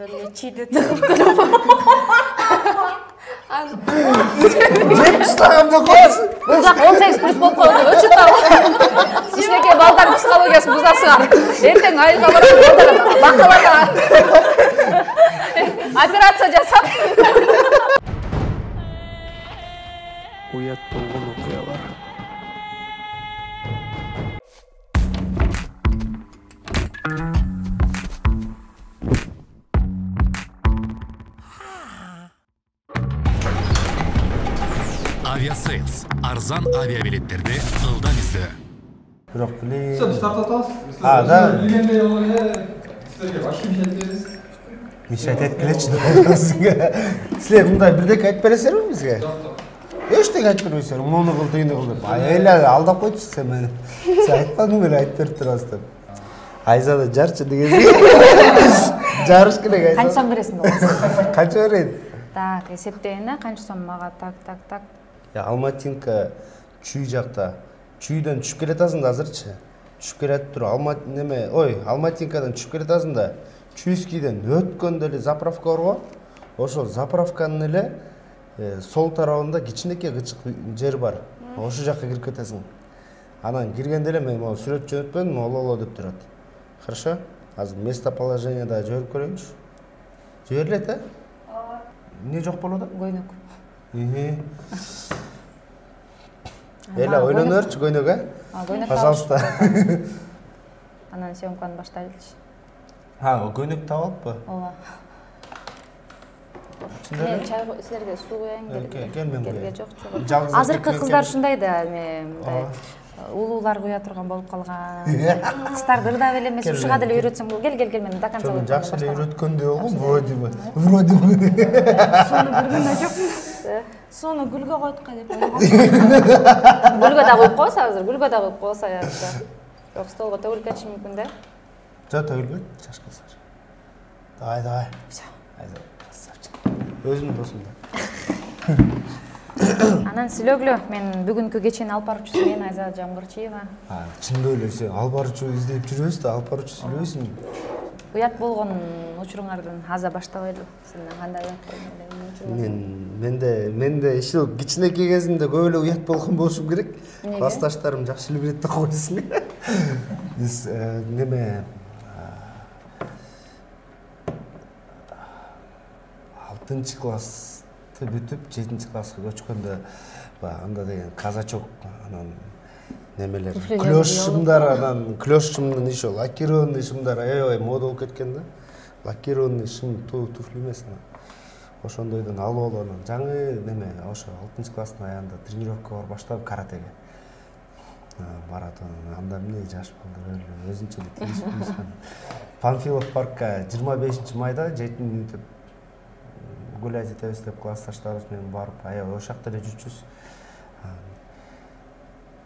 Төле чийди телефон. Жеп тастаганда коесуң. Бузак 18+ болуп калды. Өчүп калды. Кичинекей балдардын психологиясын бузасыңар. Эртең айылга барып бакалада. Операция жасап. Уят болгон окуялар. Aviasales. Arzan aviabiletlerdi ıldan izle. Бирок биле. Все, старт атабыз. Да. Билгендей болуп эле силерге башка мишет беребиз. Мишет эткилечи. Силер мындай бирдеке айтып бересиңерби бизге? Жок. Эчтеке айтып бербейсиңер. Муну кыл, тигини кыл деп. Эле алдап койтуп сен мени. Сен айтпадың беле айтып берип турасыз деп. Айзада жарчы деген. Жарыш керек Айзада. Канча сом бересиң болсо? Канча берейин? Так, эсептейин, канча сом мага так. Алматинка чүй жакта. Чүйдөн түшүп келатасың да азырчы. Түшүп келатып туруп Алматинкадан түшүп келатасың да Чүйскийден өткөндө эле заправка бар го. Ошол заправканын эле сол тарабында кичинекей кычык жер бар. Ошол жакка кирип кетесиң. Анан киргенде эле мен могу сүрөт жөнөтпөдүм, ололо деп турат. Хорошо? Азыр местоположениеда жиберип көрөйүнчү. Жиберилет, а? Эмне жок болот? Көйнөк. Эле ойлонорчу көйнөк, Көйнөк. Пожалуйста. Анан съемканы баштайлычы. Көйнөк таап алыппы? Ооба. Чындап? Чай силерге суу коеюн Келмем керек жок. Азыркы кыздар ушундай да, мындай улуулар куя турган болуп калган. Кыздар дырдап эле эмес, ушуга деле үйрөтсөм, кел мен до конца коеюн. Жакшы эле үйрөткөндөй болгон, вроде бы. Сууну кыргында жок. Сууну гүлгө койдук деп ойлогом. Гүлгө да коюп койсо азыр, гүлгө да коюп койсо аякта. Жок, столго төгүлүп кетиши мүмкүн да. Жок, төгүлбөйт, чачкансар. Давай. Всё. Айда, красавчик. Өзүм досум да. Анан сүйлөгүлө, мен бүгүнкү кечени алып баруучусу мен Айзада Жамгырчиева. Чындап эле сен алып баруучу издеп жүрөсүң да, алып баруучу сүйлөйсүң. Уят болгон учуруңардан аза баштабайлы. Сенден кандай уят болгон? Менде ишил кичинекей кезимде көп эле уят болгон болушум керек. Классташтарым жакшы эле билет да койсун. Биз неме 6-классты бүтүп 7-класска көчкөндө анда деген казачок, анан немелер, клёшшумдар, анан клёшшумдун иши лакированный шымдар аябай мода болуп кеткен да. Лакированный шым туфли эмес анан. Ошондойдон алып анан жаңы неме ошо 6-класстын аягында тренировка бар баштап каратеге. Барат анда эмне жаш балдар өзүнчө эле тийиспейбиз. Панфилов паркка 25-майда 7 минут гулять этебиз деп классташтарыбыз менен барып, аябай ошол жакта эле жүрчүбүз.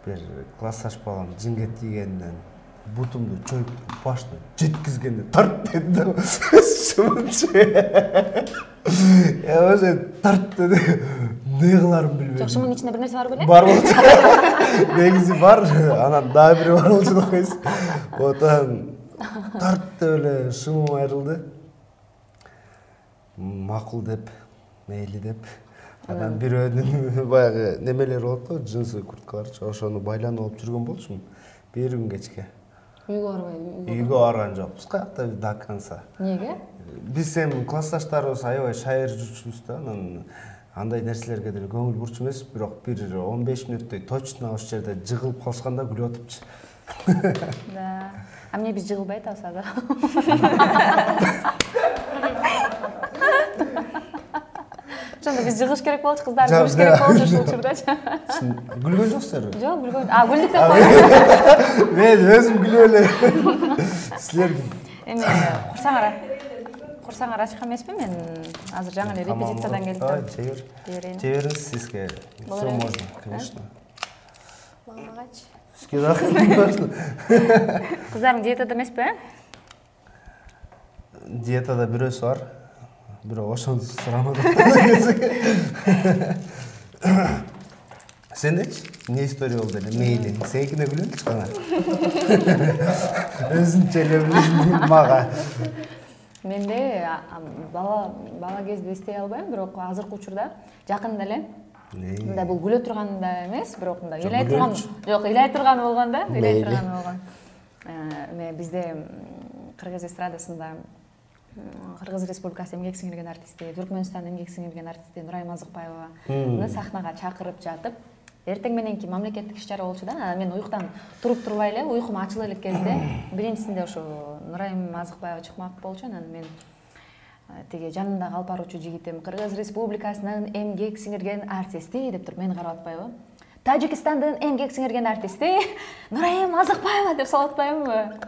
Бир классташ балам жинге тийгенден бутумду чоюп башына жеткизгенде тарт деди да. Шымчы. Ошо тарт деди. Эмне кыларымды билбедим. Жок, шымдын ичинде бир нерсе бар беле? Бар болчу. Негизи бар, анан дагы бири бар болчу да койсуң. Отан тарт деп эле шымым айрылды. Макул деп, мейли деп. Анан бирөөнүн баягы немелер болот да, джинсы курткаларчы, ошону байланып алып жүргөн болчумун. Бир күн кечке. Үйгө барбайбы? Үйгө барган жокпуз, каякта до конца. Эмнеге? Биз эми классташтарыбыз аябай шайыр жүрчүбүз да, анан андай нерселерге деле көңүл бурчу эмес, бирок бир 15 мүнөттөй точно ошол жерде жыгылып калышканда күлүп атыпчы. Да. А эмне биз жыгылбай атабыз ага? Ошондо биз жыгыш керек болчу, кыздар күлүш керек болчу ушул учурдачы. Күлгөн жоксуздарбы? Жок, күлгөн. Күлдүк деп койдум. Мен өзүм күлүп эле. Силер Эми курсаңар ачык эмеспи? Мен азыр жаңы эле репетициядан келдим. Жибериңиз сизге. Всё можно, конечно. Багачы. Сизге да. Кыздарың диетада эмеспи? Диетада бирөөсү бар. Бирок ошону сурамады. Сендечи? Не история болду эле? Мейли. Сеникине күлөңүчү кана. Өзүнчө эле мага. Менде бала кезде эстей албайм, бирок азыркы учурда жакында эле мындай бул күлө турганда эмес, бирок мындай ыйлай турган, жок, ыйлай турган болгондо, ыйлай турган болгон. Эме бизде Кыргыз эстрадасында Кыргыз Республикасы эмгек сиңирген артисти, Түркмөнстан эмгек сиңирген артисти Нурайым Азыкбаеваны сахнага чакырып жатып, эртең мененки мамлекеттик иш-чара болчу да. Мен уюктан туруп турбай эле, уйкум ачыла элек кезде биринчисинде ошо Нурайым Азыкбаева чыкмак болчу. Анан мен тиги жанымдагы алып баруучу жигитим Кыргыз Республикасынын эмгек сиңирген артисти деп туруп мени карап атпайбы? Тажикстандын эмгек сиңирген артисти Нурайым Азыкбаева деп салып атпаймынбы?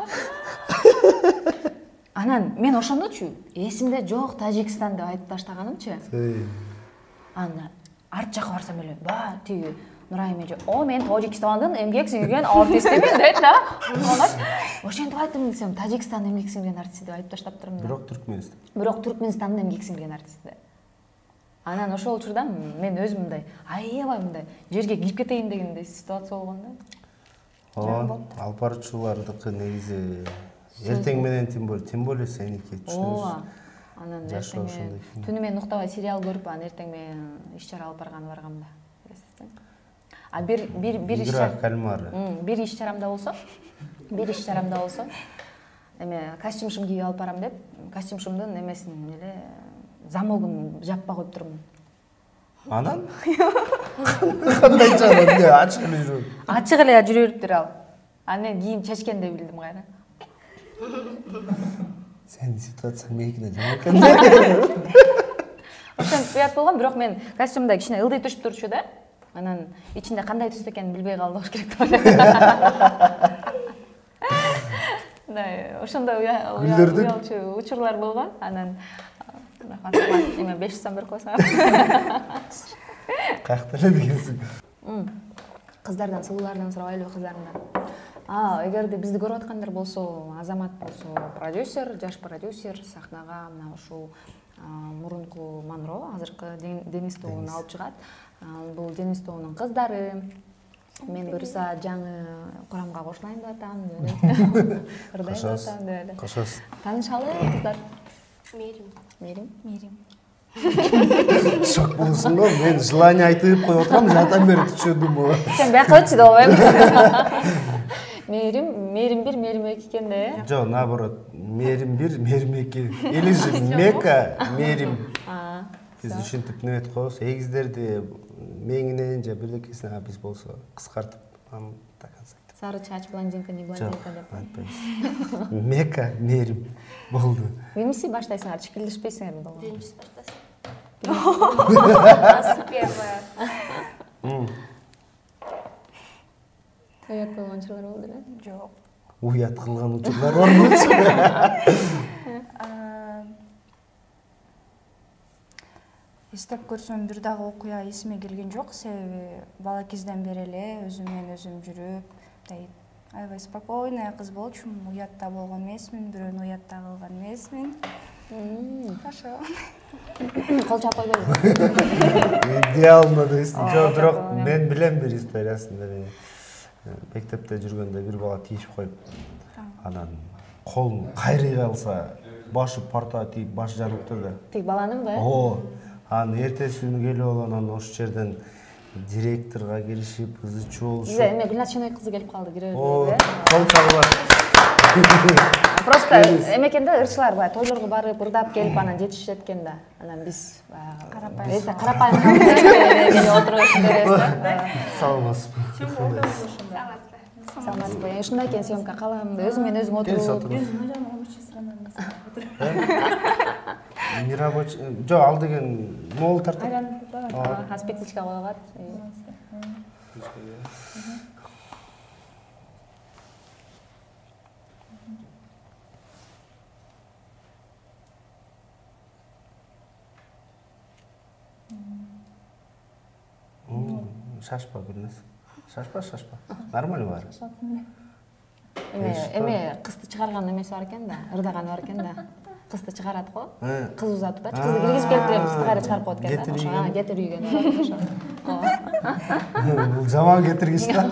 Анан мен ошондочу эсимде жок Тажикстан деп айтып таштаганымчы. Анан арт жакка барсам эле, тиги Нурайым эже, мен Тажикстандын эмгек сиңирген артистимин дейт да. Ошентип айттым десем, Тажикстандын эмгек сиңирген артисти деп айтып таштап турмун да. Бирок Түркмөнстандын эмгек сиңирген артисти. Анан ошол учурда мен өзүм мындай аябай мындай жерге кирип кетейин дегендей ситуация болгон да. Алып баруучулардыкы негизи эртең менен тем более сеники түшүнөбүз. Анан эртең түнү менен уктабай сериал көрүп, анан эртең менен иш-чара алып баргам да. Бир иш-чарамда болсо, эме костюм кийип алып барам деп, костюмдун эмесин эле замогун жаппай коюп турмун. Анан? Кандай жана, ачык эле жүрөт. Ачык эле жүрөптүр ал. Анан мен кийим чечкенде билдим кайра. Сенин ситуацияң мекине жаман экен. Ошентип уят болгон, бирок мен костюмда кичине ылдый түшүп турчу да. Анан ичинде кандай түстө экенин билбей калды болуш керек деп ойлойм. Ошондой уялчу учурлар болгон. Анан эме 5 сом берип койсоң. Каякта эле дегенсиң? Кыздардан, сулуулардан сурабайлыбы, кыздарымдан? Эгерде бизди көрүп аткандар болсо, Азамат болсо продюсер, жаш продюсер, сахнага мына ушул мурунку Манро, азыркы Денис тобун алып чыгат. Бул Денис тобунун кыздары. Мен буюрса жаңы курамга кошулайын деп атам, ырдайын деп атам деп эле. Кошосуз. Таанышалы кыздар. Мерим. Шок болсун го, мен желание айтып коюп аткам, жатан бери түшүндүм бул. Сен бияка өтчү деп албайм. Мерим 1, Мерим 2 экен да. Жок, наоборот, Мерим 1, Мерим 2. Или же Мека, Мерим. Биз ушинтип неметип коебуз. Эгиздерди меңинен же бирдекесине биз болсо кыскартып, так ансак. Сары чач, блондинка, не блондинка деп. Мека, Мерим болду. Биринчиси баштайсыңар, чикилдешпейсиңер болду. Биринчиси баштайсың. Уят болгон учурлар болду эле? Жок. Уят кылган учурлар барбы? Эстеп көрсөм бир дагы окуя эсиме келген жок, себеби бала кезден бери эле өзүм жүрүп, аябай спокойный кыз болчумун, уятта болгон эмесмин, бирөөнү уятта кылган эмесмин. Ошо. Кол чап койбойбу? Идеалмы дейсиң? Жок, бирок мен билем бир историясын. Мектепте жүргөндө бир бала тийишип коюп, анан колун кайрый калса, башы партага тийип, башы жанып турду. Тик баланыңбы? Анан эртеси күнү келип анан ошол жерден директорго келишип, ызычуу болушуп. Эме Гүлнат Шеной кызы келип калды, киребиз. Кол чалгыла. Просто эмекенде ырчылар баягы тойлорго барып, ырдап келип анан жетишет экен да. Анан биз карапайым келип отуруп беребиз да. Саламатсызбы? Саламатсызбы? Ушундай экен съемка, каалам өзүң менен өзүң отуруп. Нерабочий, жок, ал деген могул тартып. Спектичка коюлат. Шашпа Гүлназ. Шашпа. Нормально бар. Эме кызды чыгарган эмеси бар экен да, ырдаганы бар экен да. Кызды чыгарат го. Кыз узатып да, кызды киргизип келип кызды кайра чыгарып коет экен да. Ошо кетир үйгөн. Бул жаман кетиргич да.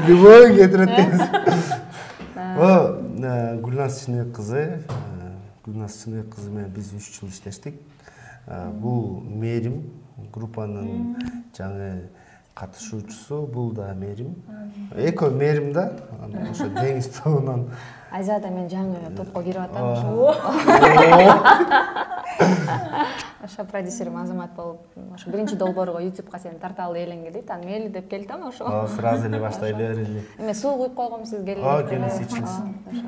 Любой кетирет. Гүлназ Чынек кызы менен биз 3 жыл иштештик. Бул Мээрим группанын жаңы катышуучусу, бул да Мээрим. Экөө Мээрим да, ошо деңиз тобунан. Айзада мен жаңы топко кирип атам ошо. Ошо продюсерим Азамат болуп, ошо биринчи долбоорго YouTubeга сени тарталы элеңге дейт. Аны мейли деп келдим ошо. Сразу эле баштай эле. Эме суу куюп койгом сиз келип. Келиңиз ичиңиз.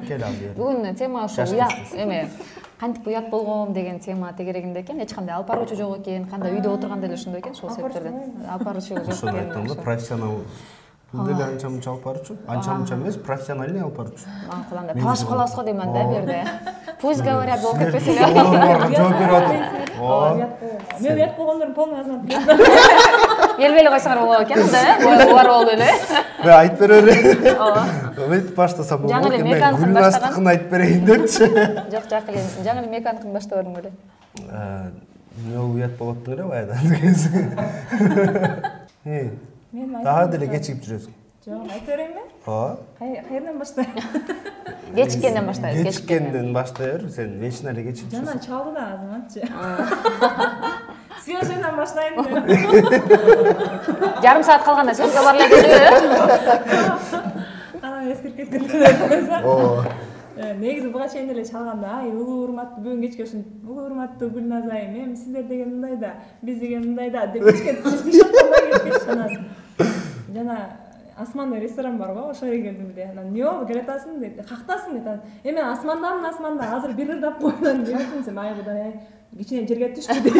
Кел ал бери. Бүгүн тема ошо эме кантип уят болгом деген тема тегерегинде экен. Эч кандай алып баруучу жок экен. Кандай үйдө отурганда эле ошондой экен, ошол себептерден. Алып баруучу жок экен. Ошону айттым да, профессионал. Деле анча-мунча алып баруучу. Анча-мунча эмес, профессиональный алып баруучу. Кылганда талашып калабыз го деймин да бу жерде. Пусть говорят, бол кетпесе. Жооп берип атып. Мен уят болгондордун полный азамат билет. Элбели койсоңор болот экен да, бар болду эле. Мен айтып берели. Мен баштасам болот. Жаңы эле меканиктин Гүлнастыкын айтып берейин депчи. Жок, жак эле. Жаңы эле меканиктин баштабадым эле. Эмне уят болот эле баягыдан дегенсиң. Дагы деле кечигип жүрөсүң. Жок, айта берейинби? Ооба. Кайерден баштайм? Кечиккенден баштайбыз. Кечиккенден баштай бер, сен вечно эле кечигип жүрсүң. Жана чалды да азаматчы. Свежийден баштайм. Жарым саат калганда сөзгө бар эле келип. Анан эскертип кеткен. Ооба. Негизи буга чейин эле чалганда, улуу урматтуу бүгүн кечке ушун улуу урматтуу Гүлназ айым, эми сиздер деген мындай да, биз деген мындай да деп кечке жана Асманда ресторан бар го, ошого келдим де. Анан эмне болду, келе атасың дейт. Кактасың дейт. Эми асмандамын, асманда. Азыр бир ырдап койгон депсиң сен. Ай Кудай, кичине жерге түштү дейт.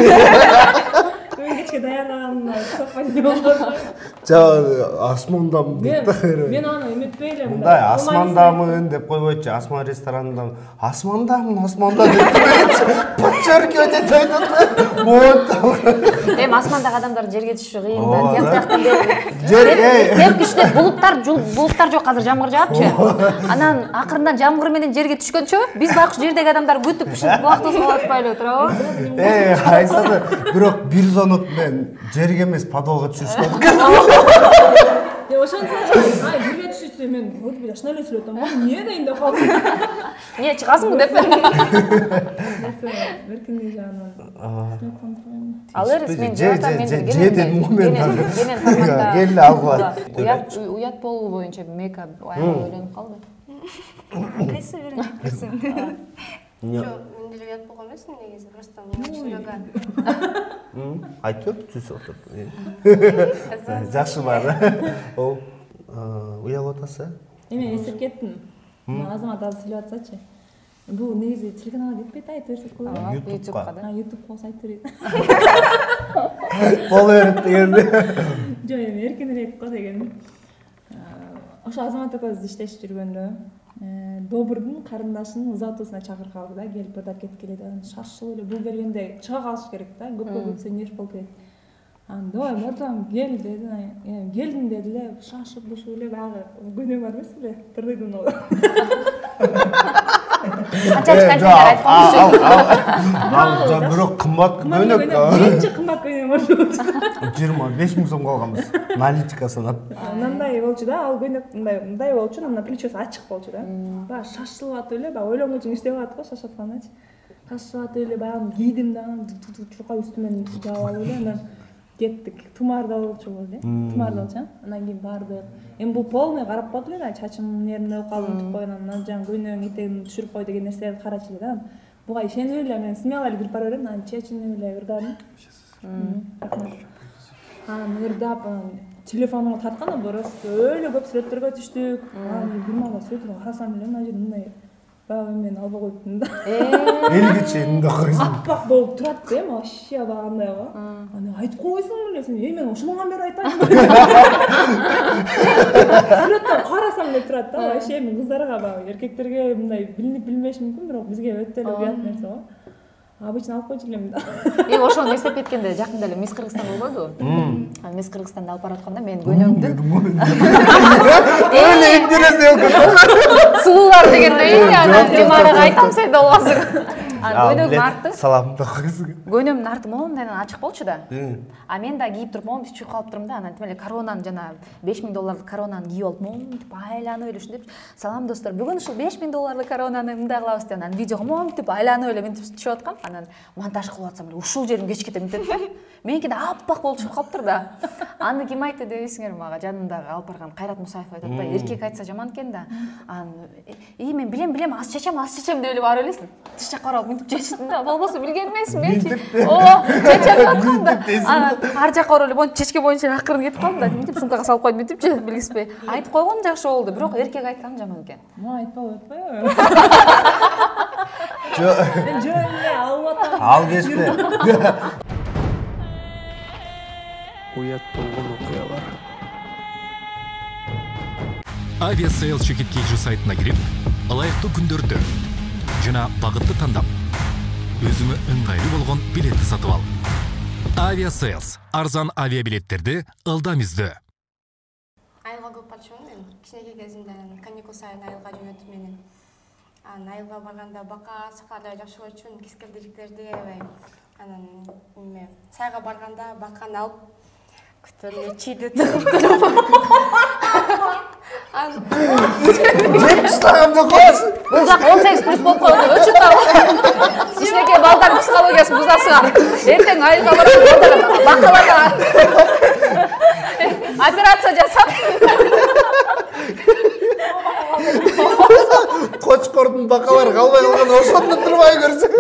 Бүгүн кечке даярлаганымда сокпай болду. Жа асмандамын дейт да. Мен аны эметпей эле мындай асмандамын деп койбойчу, асман ресторанында асмандамын, асманда деп. Подчеркивать айтат. Вот. Эми асмандагы адамдар жерге түшүшү кыйын да. Кеп күчтө булуттар жок, азыр жамгыр жаапчы. Анан акырындан жамгыр менен жерге түшкөнчө биз байкуш жердеги адамдар күтүп пишип убактыбызга алышпайлы отурабы. Айтсады, бирок бир звонок менен жерге эмес, подвалга түшүштү. Ошончо ай бирге түшүшсө мен өтүп жашына эле сүйлөп атам. Эмне дейин деп калдым. Эмне чыгасыңбы деп. Беркиндей жагынан. Ал эрис мен жаатам мен келе алгыла. Уят болуу боюнча мека аябай ойлонуп калды. Кайсы бирин айтсам. Жок, мен деле уят болгон эмесмин негизи, просто мынча. Айтып түз отуруп. Жакшы бар. Ол уялып атасы? Эми эсиркеттим. Азамат азыр сүйлөп атсачы. Бул негизи телеканалга кетпейт, айтып берсек болот. YouTube'га да. YouTube болсо айтып берейин. Боло берет дегенде. Жок, эми эркинирээк го дегеним. Ошо Азамат экөөбүз иштешип жүргөндө Добурдун карындашынын заводусуна чакырып калды да, келип ырдап кеткиле да. Шашылып эле бул келгенде чыга калыш керек да, көпкө күтсө неш болуп кетет. Анан давай мортам кел деди. Келдим деди эле, шашып бушуп эле баягы көйнөк бар эмес эле, тырдыйдын ол. Канчанчы контейнер айтканбыз жок. Ал бирок кымбат көйнөк. Биринчи кымбат көйнөк болчу. 25 000 сомго алганбыз. Наличка санап. Мындай болчу да, ал көйнөк мындай болчу, анан плечосу ачык болчу да. Баягы шашылып атып эле, баягы ойлонгон үчүн иштеп атат го, шашып аткандачы. Шашылып атып эле баягы кийдим да, чуркай үстүмөн жаап алып эле, анан кеттик. Тумарда болчу бул да. Тумарда болчу. Анан кийин бардык. Эми бул полный карап коду эле, чачым нервный калып туп койгон, анан жаңы көйнөгүн этегин түшүрүп кой деген нерселерди карачу эле да. Буга ишенип эле мен смело эле кирип бара бердим, анан чечинип эле ырдадым. Анан ырдап, телефонума тартканда просто өлө көп сүрөттөргө түштүк. Анан бир мага сүрөттөргө карасам эле мына жер мындай баягы мен алба коюптум да. Элге чейин да койсуң. Аппак болуп турат да, вообще багандай го. Анан айтып койсуң эле сен, мен ошондон бери айтайын. Сүрөттөн карасам эле турат да, вообще мен кыздарга баягы эркектерге мындай билинип билмеши мүмкүн, бирок бизге өтө эле уят нерсе го. Обычно алып койчу элем да. Ошону эстеп кеткенде жакында эле Мисс Кыргызстан болбойдубу? Мисс Кыргызстанды алып баратканда мен көйнөгүмдүн суулар дегендей, анан Димарага айтам, сен да болбосуң. Көйнөгүн арты. Саламды койсуң. Көйнөгүмдүн арты момундайдан ачык болчу да. А мен да кийип туруп момун чүйүп калып турмун да. Анан тим эле коронаны жана $5000 коронаны кийип алып момунтип айланып эле ушинтип салам достор. Бүгүн ушул $5000 коронаны мындай кылабыз деп анан видеого момунтип айланып эле мынтип түшүп аткам. Анан монтаж кылып атсам эле ушул жерим кечкете мынтип да. Меники да аппак болуп чыгып калыптыр да. Аны ким айтты дебейсиңерби мага? Жанымдагы алып барган Кайрат Мусаев айтып атпайбы? Эркек айтса жаман экен да. Анан мен билем аз чечем деп эле барып элесиң. Тиш жакка барып мынтип чечтим да. Болбосо билген эмесмин менчи. Чечем аткам да. Анан ар жакка барып эле монтип чечке боюнча акырын кетип калдым да. Мынтип сумкага салып койдум мынтипчи билгиспей. Айтып койгон жакшы болду, бирок эркек айткан жаман экен. Мага айтпабы атпайбы? Мен жөн алып атам. Ал кеспе. Уят болгон окуялар. Авиасейл чекит кийүүчү сайтына кирип, ылайыктуу күндөрдү жана багытты тандап, өзүңө ыңгайлуу болгон билетти сатып ал. Авиасейлс арзан авиабилеттерди ылдам издөө. Айылга көп барчумун мен. Кичинекей кезимде каникул сайын айылга жөнөтүп менен. Айылга барганда бака сакалды жакшы көрчүмүн, кескелдириктерди аябай. Анан эме сайга барганда баканы алып күтөрүп чийди туруп Жеп тастаганда койсуң. Бул жак 18+ болуп койду. Өчүп калды. Кичинекей балдардын психологиясын бузасыңар. Эртең айылга барып бакаларга операция жасап. Кочкордун бакалары калбай калган ошондо турбай көрсөң.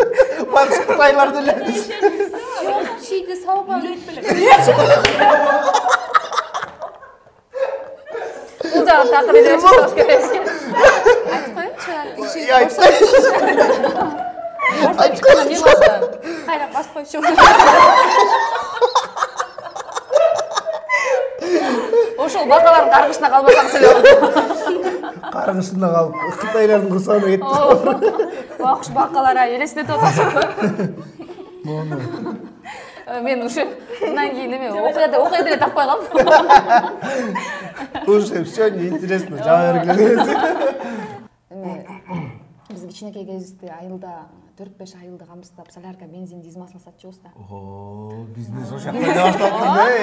Бакчыктайлар деле. чийди сабап Бул жагын такыр эле жасап кетесиз. Айтып коюңчу. Кайрап басып койчу. Ошол бакалардын каргышына калбасаңыз эле. Каргышында калып, Кытайлардын курсагына кеттик. Бакуш бакалар элестетип атасың. Мен ушу мындан кийин эме окуя деле таппай калдым. Уже все неинтересно, жаба бергиле. Биз кичинекей кезибизде айылда 4-5 айылды камсыздап солярка бензин дизмасын сатчубуз да. Бизнес ошол жакта башталды.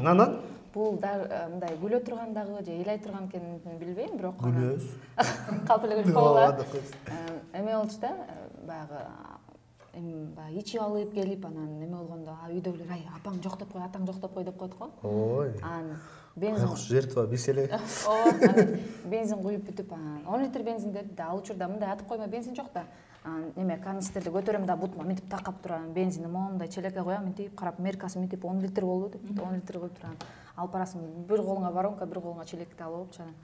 Анан Бул мындай күлө турган дагы же ыйлай турган экенин билбейм, бирок күлөбүз. Калп эле күлүп коелу. Эме болчу да, баягы ичип алып келип, анан эме болгондо үйдөгүлөр ай апаң жок деп кой, атаң жок деп кой деп коет го. Ой. Анан бензин жертва биселе. Анан бензин куюп бүтүп, 10 литр бензин деди да, ал учурда мындай атып коймо бензин жок да. Эме канистерди көтөрөм да бутма мынтип такап турам, бензинди момундай челекке коям, мынтип карап меркасы мынтип 10 литр болду деп, 10 литр коюп турам. Алып барасың, бир колуңа воронка, бир колуңа челекти алып алып,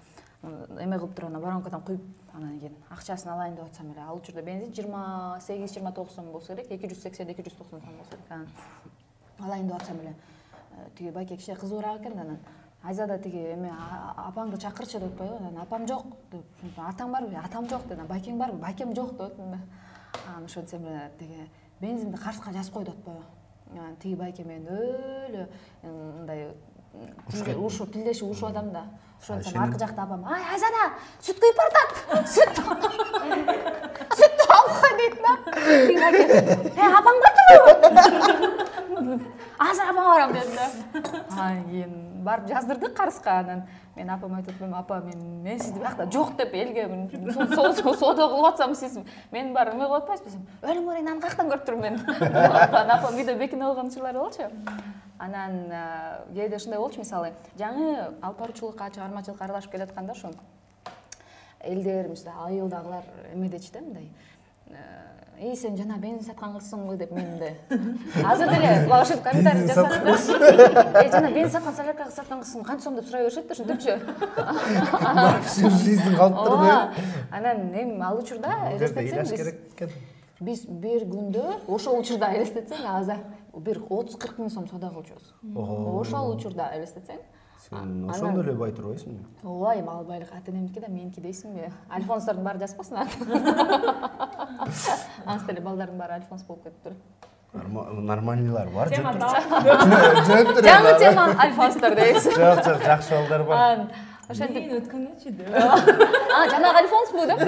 эме кылып турган воронкадан куюп, анан кийин акчасын алайын деп атсам эле, ал учурда бензин 28-29 сом болсо керек, 280-290 сом болсо керек. Алайын деп атсам эле, тиги байке киши кызуураак экен да, анан Айзада тиги эме апаңды чакырчы деп атпайбы, анан апам жок деп, атаң барбы? Атам жок деди. Байкең барбы? Байкем жок деп аттым да. Анан ошентсем эле тиги бензинди карска жазып кой деп атпайбы. Анан тиги байке мен өлө мындай тилдешип урушуп атам да. Ошентсем аркы жакта апам, ай Айзада, сүт күйүп баратат. Сүт алып кой дейт да. Тиги байке, апаң бардыбы? Азыр апама барам дедим да. Анан кийин барып жаздырдык карызга. Анан мен апама айтып атпаймынбы, апа мен сизди биякта жок деп элге соода кылып атсам сиз мен бар эме кылып атпайсызбы? Өлүм орайын аны каяктан көрүп турум мен. Апам видео бекинип алган учурлар болчу. Анан кээде ушундай болчу, мисалы жаңы алып баруучулукка, чыгармачылыкка аралашып келатканда ушу элдер, мисалы айылдагылар эмедечи да мындай. Сен жана бензин саткан кызсың го деп менде. Азыр деле ошентип комментарий жасадым. Жана бензин саткан солярка саткан кызсың канча сом деп сурай беришет да, ушинтипчи. Всю жизнь калып турду. Анан эми ал учурда элестетсең биз бир күндө ошол учурда элестетсең азыр бир 30-40 миң сом соода кылчубуз. Ошол учурда элестетсең. Ошондо эле бай турбайсыңбы? Ооба, эми ал байлык ата-энемдики да меники дейсиңби? Альфонстардын баары жазбасын аты. Ансы деле балдардын баары альфонс болуп кетиптир. Нормальныйлар бар. Жаңы тема альфонстар дейсиз. Жок, жакшы балдар бар. ошентип өткөнөчү деп. Жанагы альфонсбу деп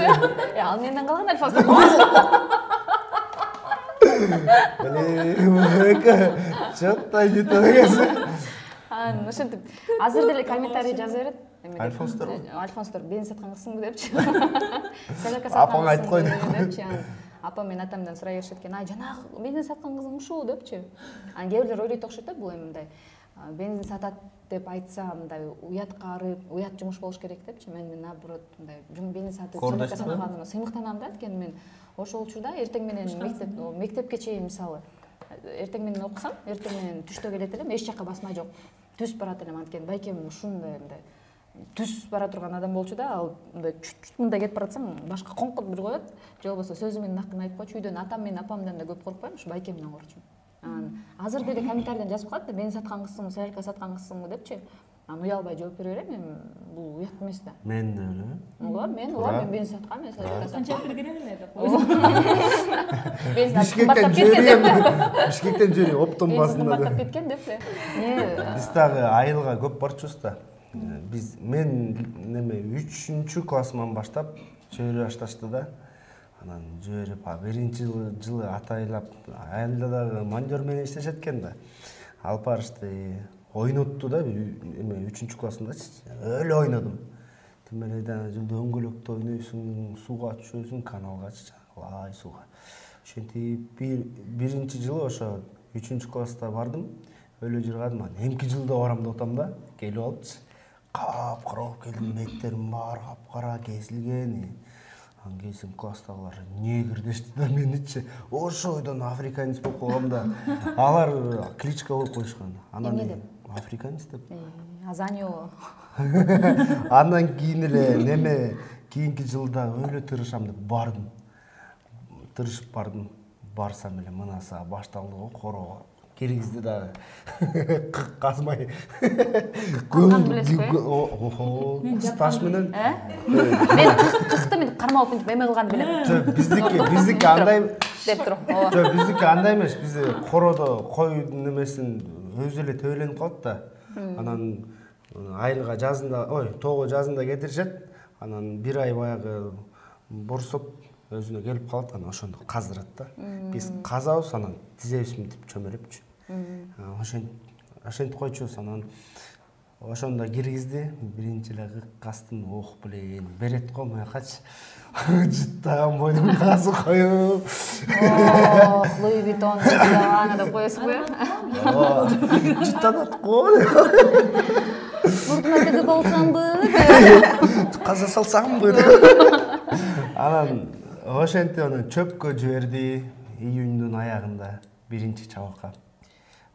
ал менден калган альфонс деп. Чотто жетет экенсиң. Ошентип азыр деле комментарий жаза берет. Альфонстор бензин саткан кызсыңбы депчи. Апаң айтып койду депчи. Апам мен атамдан сурай беришет экен. Жанагы бензин саткан кызың ушул депчи. Кээ бирлер ойлойт окшойт да, бул эми мындай бензин сатат деп айтса мындай уяткарып, уят жумуш болуш керек депчи. Мен наоборот мындай бензин сатып сатканыма сыймыктанам да. Анткени мен ошол учурда эртең менен мектепке чейин мисалы эртең менен окусам, эртең менен түштө келет элем, эч жакка басма жок. Түз барат элем, анткени байкем ушундай мындай түз бара турган адам болчу да, ал мындай мындай кетип баратсаң башка коңкут бир коет, же болбосо сөзү менен акын айтып койчу. Үйдөн атам менен апамдан да көп коркпойм, ушу байкемден коркчумун. Азыр деле комментарийден жазып калат да, бензин саткан кызсыңбы, сигарка саткан кызсыңбы депчи. Уялбай жооп бере берем, эми бул уят эмес да. Мен да эле. Ооба, мен бензин саткам, мен сигарка саткам. Канча кирген эле деп. Бишкектен жүрүп оптом басында. Бактап кеткен деп эле. Биз дагы айылга көп барчубуз да. Мен 3-чү классыман баштап жибере башташты да. Анан жиберип, биринчи жылы атайлап, айылда дагы мандер менен иштешет экен да. Алып барышты, ойнотту да, 3-чү классындачы. Өлө ойнодум. Тимелейден дөңгөлөктө ойнойсуң, сууга түшөсүң, каналга лай сууга. Ошентип биринчи жылы ошо 3-чү класста бардым. Өлө жыргадым. Эмки жылда барам деп атам да, келип алыпчы. Кап-кара болуп келдим, меттерим бар, кап-кара кесилген. Ангейсин класстагылар негр дешти да меничи. Ошойдон африканец болуп калгам да. Алар кличка болуп коюшкан. Анан африканец деп. Азаньо. Андан кийин эле кийинки жылда өлө тырышам деп бардым. Тырышып бардым. Барсам эле мынаса башталды го, корого киргизди дагы. Казмай. Стаж менен. Мен кыкты мен кармалып мынтип эме кылганды билем. Биздики андай деп туруп. Биздики андай эмес. Биз кородо койдун немесин өзү эле төбөлөнүп калат да. Анан айылга жазында, тоого жазында кетиришет. Анан бир ай баягы борсоп өзүнө келип калат, анан ошондо каздырат да. Биз казабыз, анан тизебиз мынтип чөмөлөпчү. Ошентип койчубуз, анан ошондо киргизди. Биринчи эле кастым, блин, берет го мыякачы. Жыттаган бойдум газы коюп. Луи Виттон деп коесуңбу? Жыттанат го. Мурдума тигип алсамбы? Каза салсамбы? Анан ошентип анан чөпкө жиберди июньдун аягында биринчи чабакка.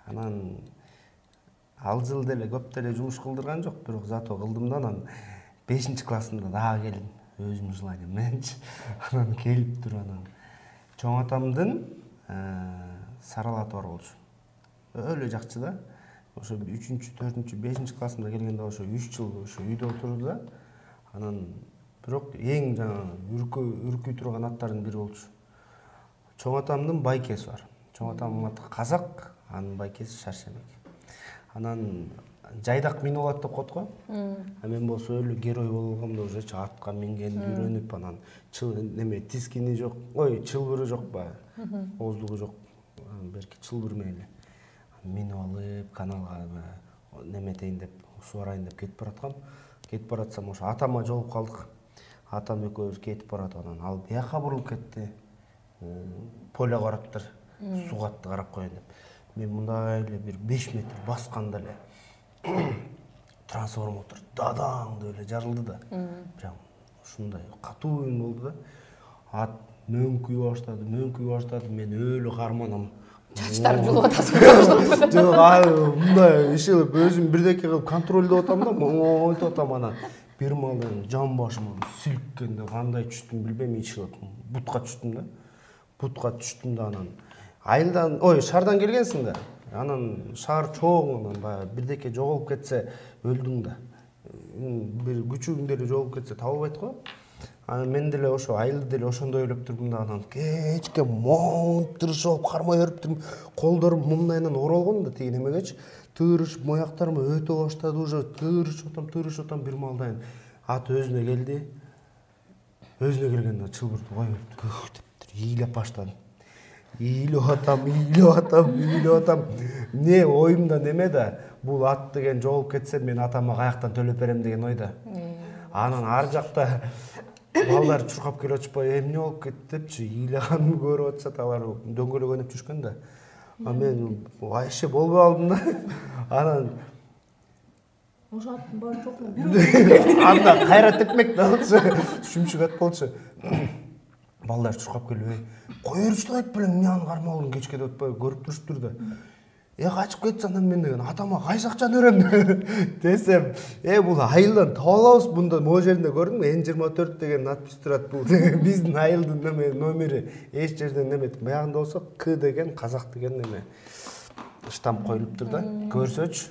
Анан ал жыл деле көп деле жумуш кылдырган жок, бирок зато кылдым да. Анан 5-чи классымда дагы келдим өзүмдүн желанием мененчи. Анан келип туруп анан чоң атамдын саралаты бар болчу. Өлө жакчы да. Ошо 3-чү, 4-чү, 5-чи классымда келгенде ошо 3 жыл ошо үйдө отурду да. Анан бирок эң үркүй турган аттардын бири болчу. Чоң атамдын байкеси бар. Чоң атамдын аты Казак, анын байкеси Шаршемек. Анан жайдак минип алат деп коет го. Мен болсо өлө герой болгомдо уже атка минген, үйрөнүп, анан тискини жок, чылбыры жок баягы. Ооздугу жок. Берки чылбыр менен эле минип алып, каналга неметейин деп, субарайын деп кетип бараткам. Кетип баратсам ошо атама жолугуп калдык. Атам экөөбүз кетип баратып, анан ал бияка бурулуп кетти. Поля караптыр, сугатты карап коеюн деп. Мен мындай эле бир 5 метр басканда эле трансформатор дадаң деп эле жарылды да. Прям ушундай катуу үн болду да. Ат мөңкүй баштады, мен өлө карманам. Чачтарын жулуп атасың. Жок, мындай ишелеп өзүм бирдеке кылып контролдоп атам да, монтип атам, анан бир малдан жан башыма силккенде кандай түштүм билбейм, ишелеп бутка түштүм да, анан айылдан, шаардан келгенсиң да. Анан шаар чоң, анан баягы бирдеке жоголуп кетсе өлдүң да. Бир күчүгүң деле жоголуп кетсе табылбайт го. Анан мен деле ошо айылды деле ошондой ойлоп турдум да. Анан кечке монтырышып кармай берип турдум. Колдорум мындайынан оролгон да тиги немегечи. тыырышып мояктарыма өтө баштады, уже тыырышып атам бир малдайын. Ат өзүнө келди. Өзүнө келгенде чылбырды коюп деп ыйлап баштады. Ыйлап атам. Не оюмда неме да, бул ат деген жоголуп кетсе мен атама каяктан төлөп берем деген ойда. Анан ар жакта балдар чуркап келип атышпай, эмне болуп кетти депчи ыйлаганымды көрүп атышат, алар дөңгөлөгөнүп жүрүшкөн да. Мен вообще болбой калдым да. Анан ошо аттын баары жокму? анда кайрат этмек да болчу. Шүмшүк ат болчу. Балдар чуркап келип, кой беришти айтып белең, эмне аны кармалгын кечке деп атпай көрүп туруштур да. Качып кетсин анан мен деген атама кайсакчан өрөм десем, бул айылдан таап алабыз, мында могу жеринде көрдүңбү? N24 деген надпись турат, бул биздин айылдын номери эч жерден эмет. Баягында болсо К деген казак деген неме штамп коюлуптур да. Көрсөчү.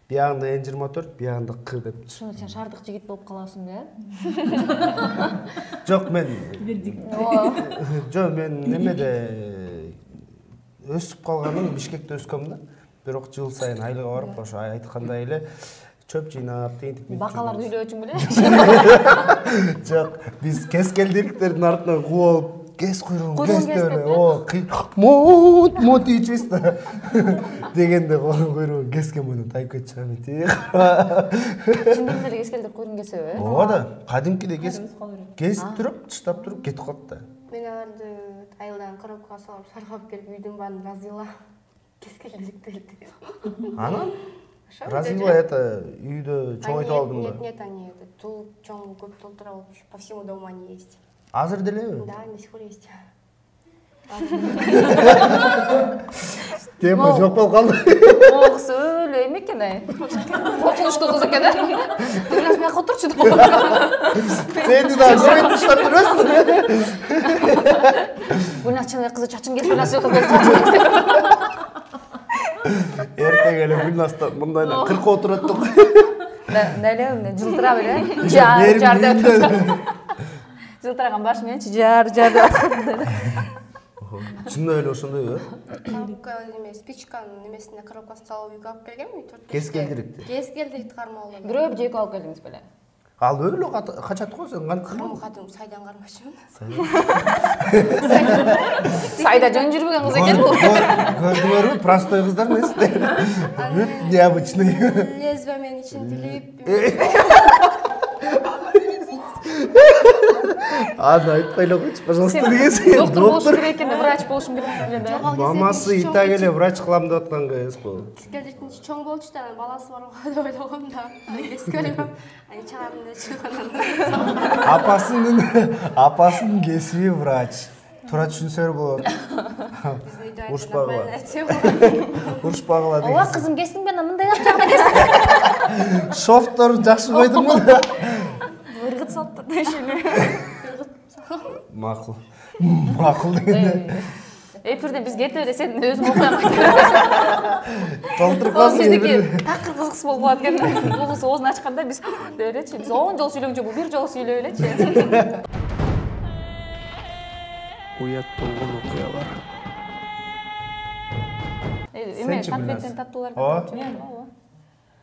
Биягында N24, биягында К деп. Ушуну сен шаардык жигит болуп каласың да? Жок, мен немеде өсүп калганым Бишкекте өскөм да. Бирок жыл сайын айлыга барып, ошо айткандай эле чөп жыйнап, тегинтип. Бакаларды үйлөчүң беле? Жок, биз кескелдириктердин артынан кууп алып, кес куйругун кес мот ийчүбүз да. Дегенде куйругун кескен менен тайып кетчү мен. Чындыгында эле кескелдер куйругун кесеби? Ооба да, кадимкиде кесип туруп, тыштап туруп кетип калат да. Мен аларды айылдан коробкага салып, шаргап келип үйдүн баарын разыла кескелдириктерди. Анан разыла это үйдө чоңойтуп алдым да. Нет, они тул чоң көп толтура алып, по всему дому они есть. Азыр делеби? Да, до сих пор есть. Тема жок болуп калды. Могу кыз өлө эме экен ай. Коркунучтуу кыз экен да. Biraz мен отурчу да. Сени да көбөйтүп таштап жүрөсүң. Гүлназ чын кызы чачың келип эле Эртең эле Гүлназдан мындайдан 40 отураттык. Дале жылтырап эле. Жар деп. Жылтыраган баш мененчи жар деп. Чындап эле ошондойбу? Коробка неме, спичканын немесине коробкасын салып үйгө алып келгем, үй төрт. Кескелдирикти. Кескелдирикти кармалган. Бирөө же экөө алып келдиңиз беле? Ал өлө качат го сен кантип? Кадым сайдан кармачымын. Сайда жөн жүрбөгөн кыз экен бул. Көрдүңөрбү? Простой кыздар эмес. Необычный. Лезвиямен ичин тилип. Аны айтпай эле койчу, пожалуйста, дегенсиң. Доктор болуш керек экен, врач болушум керек да. Мамасы итак эле врач кылам деп атканга эспи. Кескелдирктин чоң болчу да, баласы бар го деп ойлогом да. Кескелдирим. Аны чыгарым деп чыгып Апасынын кесиби врач. Туура түшүнсөөр болот. Урушпагыла. Урушпагыла деген. Ооба, кызым кестиң бе, мындай жагына кестиң. Шофторун жакшы койдуңбу? Ыргыт сатты дешеме. Макул. Макул дегенде. Эфирден биз кетип эле сен өзүң окуян. Толтуруп калсың. Биздики такыр кызыксыз болуп калат экен. Бул кыз оозун ачканда биз деп элечи, биз 10 жолу сүйлөгөнчө бул 1 жолу сүйлөп элечи. Уят болгон окуялар. Эме конфеттен таттуулар. Ооба.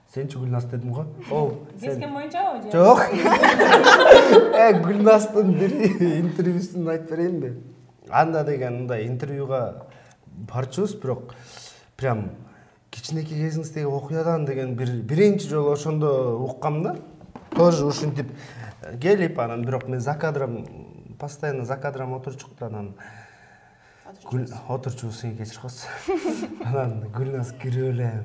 Сенчи Гүлназ дедим го? Оу. Кескен боюнчабы же? Жок. Гүлназдын бир интервьюсун айтып берейинби? Анда деген мындай интервьюга барчубуз, бирок прям кичинекей кезиңиздеги окуядан деген биринчи жолу ошондо уккам да. Тоже ушинтип келип, анан бирок мен за кадром постоянно за кадром отурчук да, анан отурчубуз, сени кечирип коесуң. Анан Гүлназ кирип эле,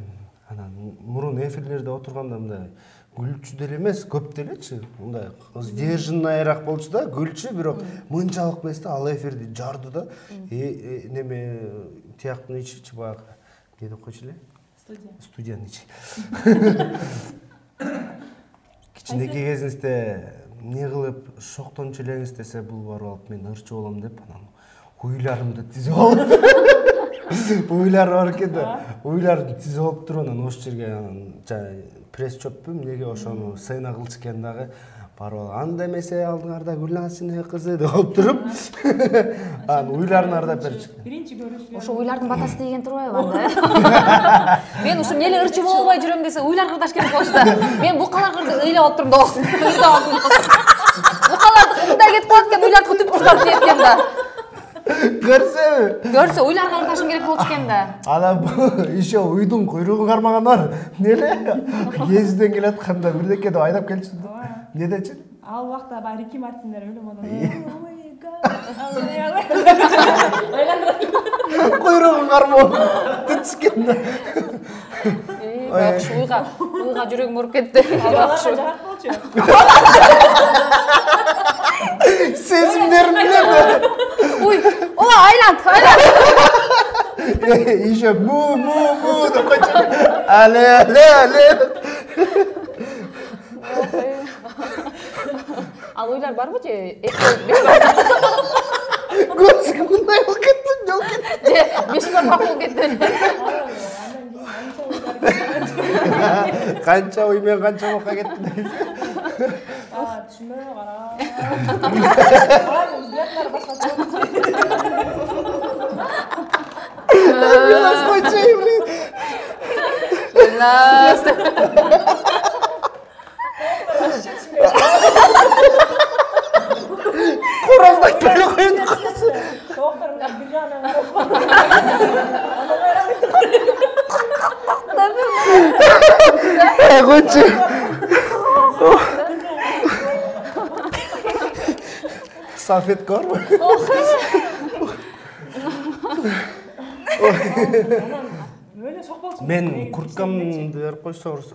анан мурун эфирлерде отурганда мындай күлчү деле эмес, көп делечи. Мындай сдержанныйраак болчу да, күлчү, бирок мынчалык эмес да, ал эфирди жарды да. Неме тияктын ичичи баягы эмне деп койчу эле? Студиянын ичи. Кичинекей кезиңизде эмне кылып шоктончу элеңиз десе, бул барып алып мен ырчы болом деп, анан уйларымды тизип алып. Уйлар бар экен да. Уйларды тизип алып туруп, анан ошол жерге пресс чөппү, эмнеге ошону сцена кылчу экен дагы. барып анда эмесе алдыңарда Гүлназине кызы деп алып туруп анан уйларын ардап беришти. Биринчи көрүшүп. Ошо уйлардын батасы деген турбайбы анда? Мен ушу эмне эле ырчы боло албай жүрөм десе уйлар кырдаш керек болчу да. Мен букаларды ыйлап алып турдум да. Букаларды мындай кетип калат экен, уйларды күтүп турган экен да. Көрсө уйларга ырдашым керек болчу экен да. Анан еще уйдун куйругун кармагандар. Эмне? Кезден келатканда бирдеке деп айдап келчү. Не дечи? Ал убакта баягы Рики Мартиндер өлөм Куйругун кармап тичкен да. Бак уйга жүрөгүм уруп кетти. Жагат болчу. Сезимдерим билет. Уй, ола айлант. Еще му деп койчу. Але. Ал уйлар барбы же? Көзүм мындай болуп кетти, жол кетти. Же 5 бармак болуп кетти. Канча уй мен канча бакка кетти. Түшүнбөй кара. Взглядлар башкача. Гүлназ койчу, блин. Гүлназ. Короздак келе коюн. Докторумдар бир жагынан карап. Койчу. Салфетка барбы? Өлө шок болчу. Мен курткамды берип койсоңуз.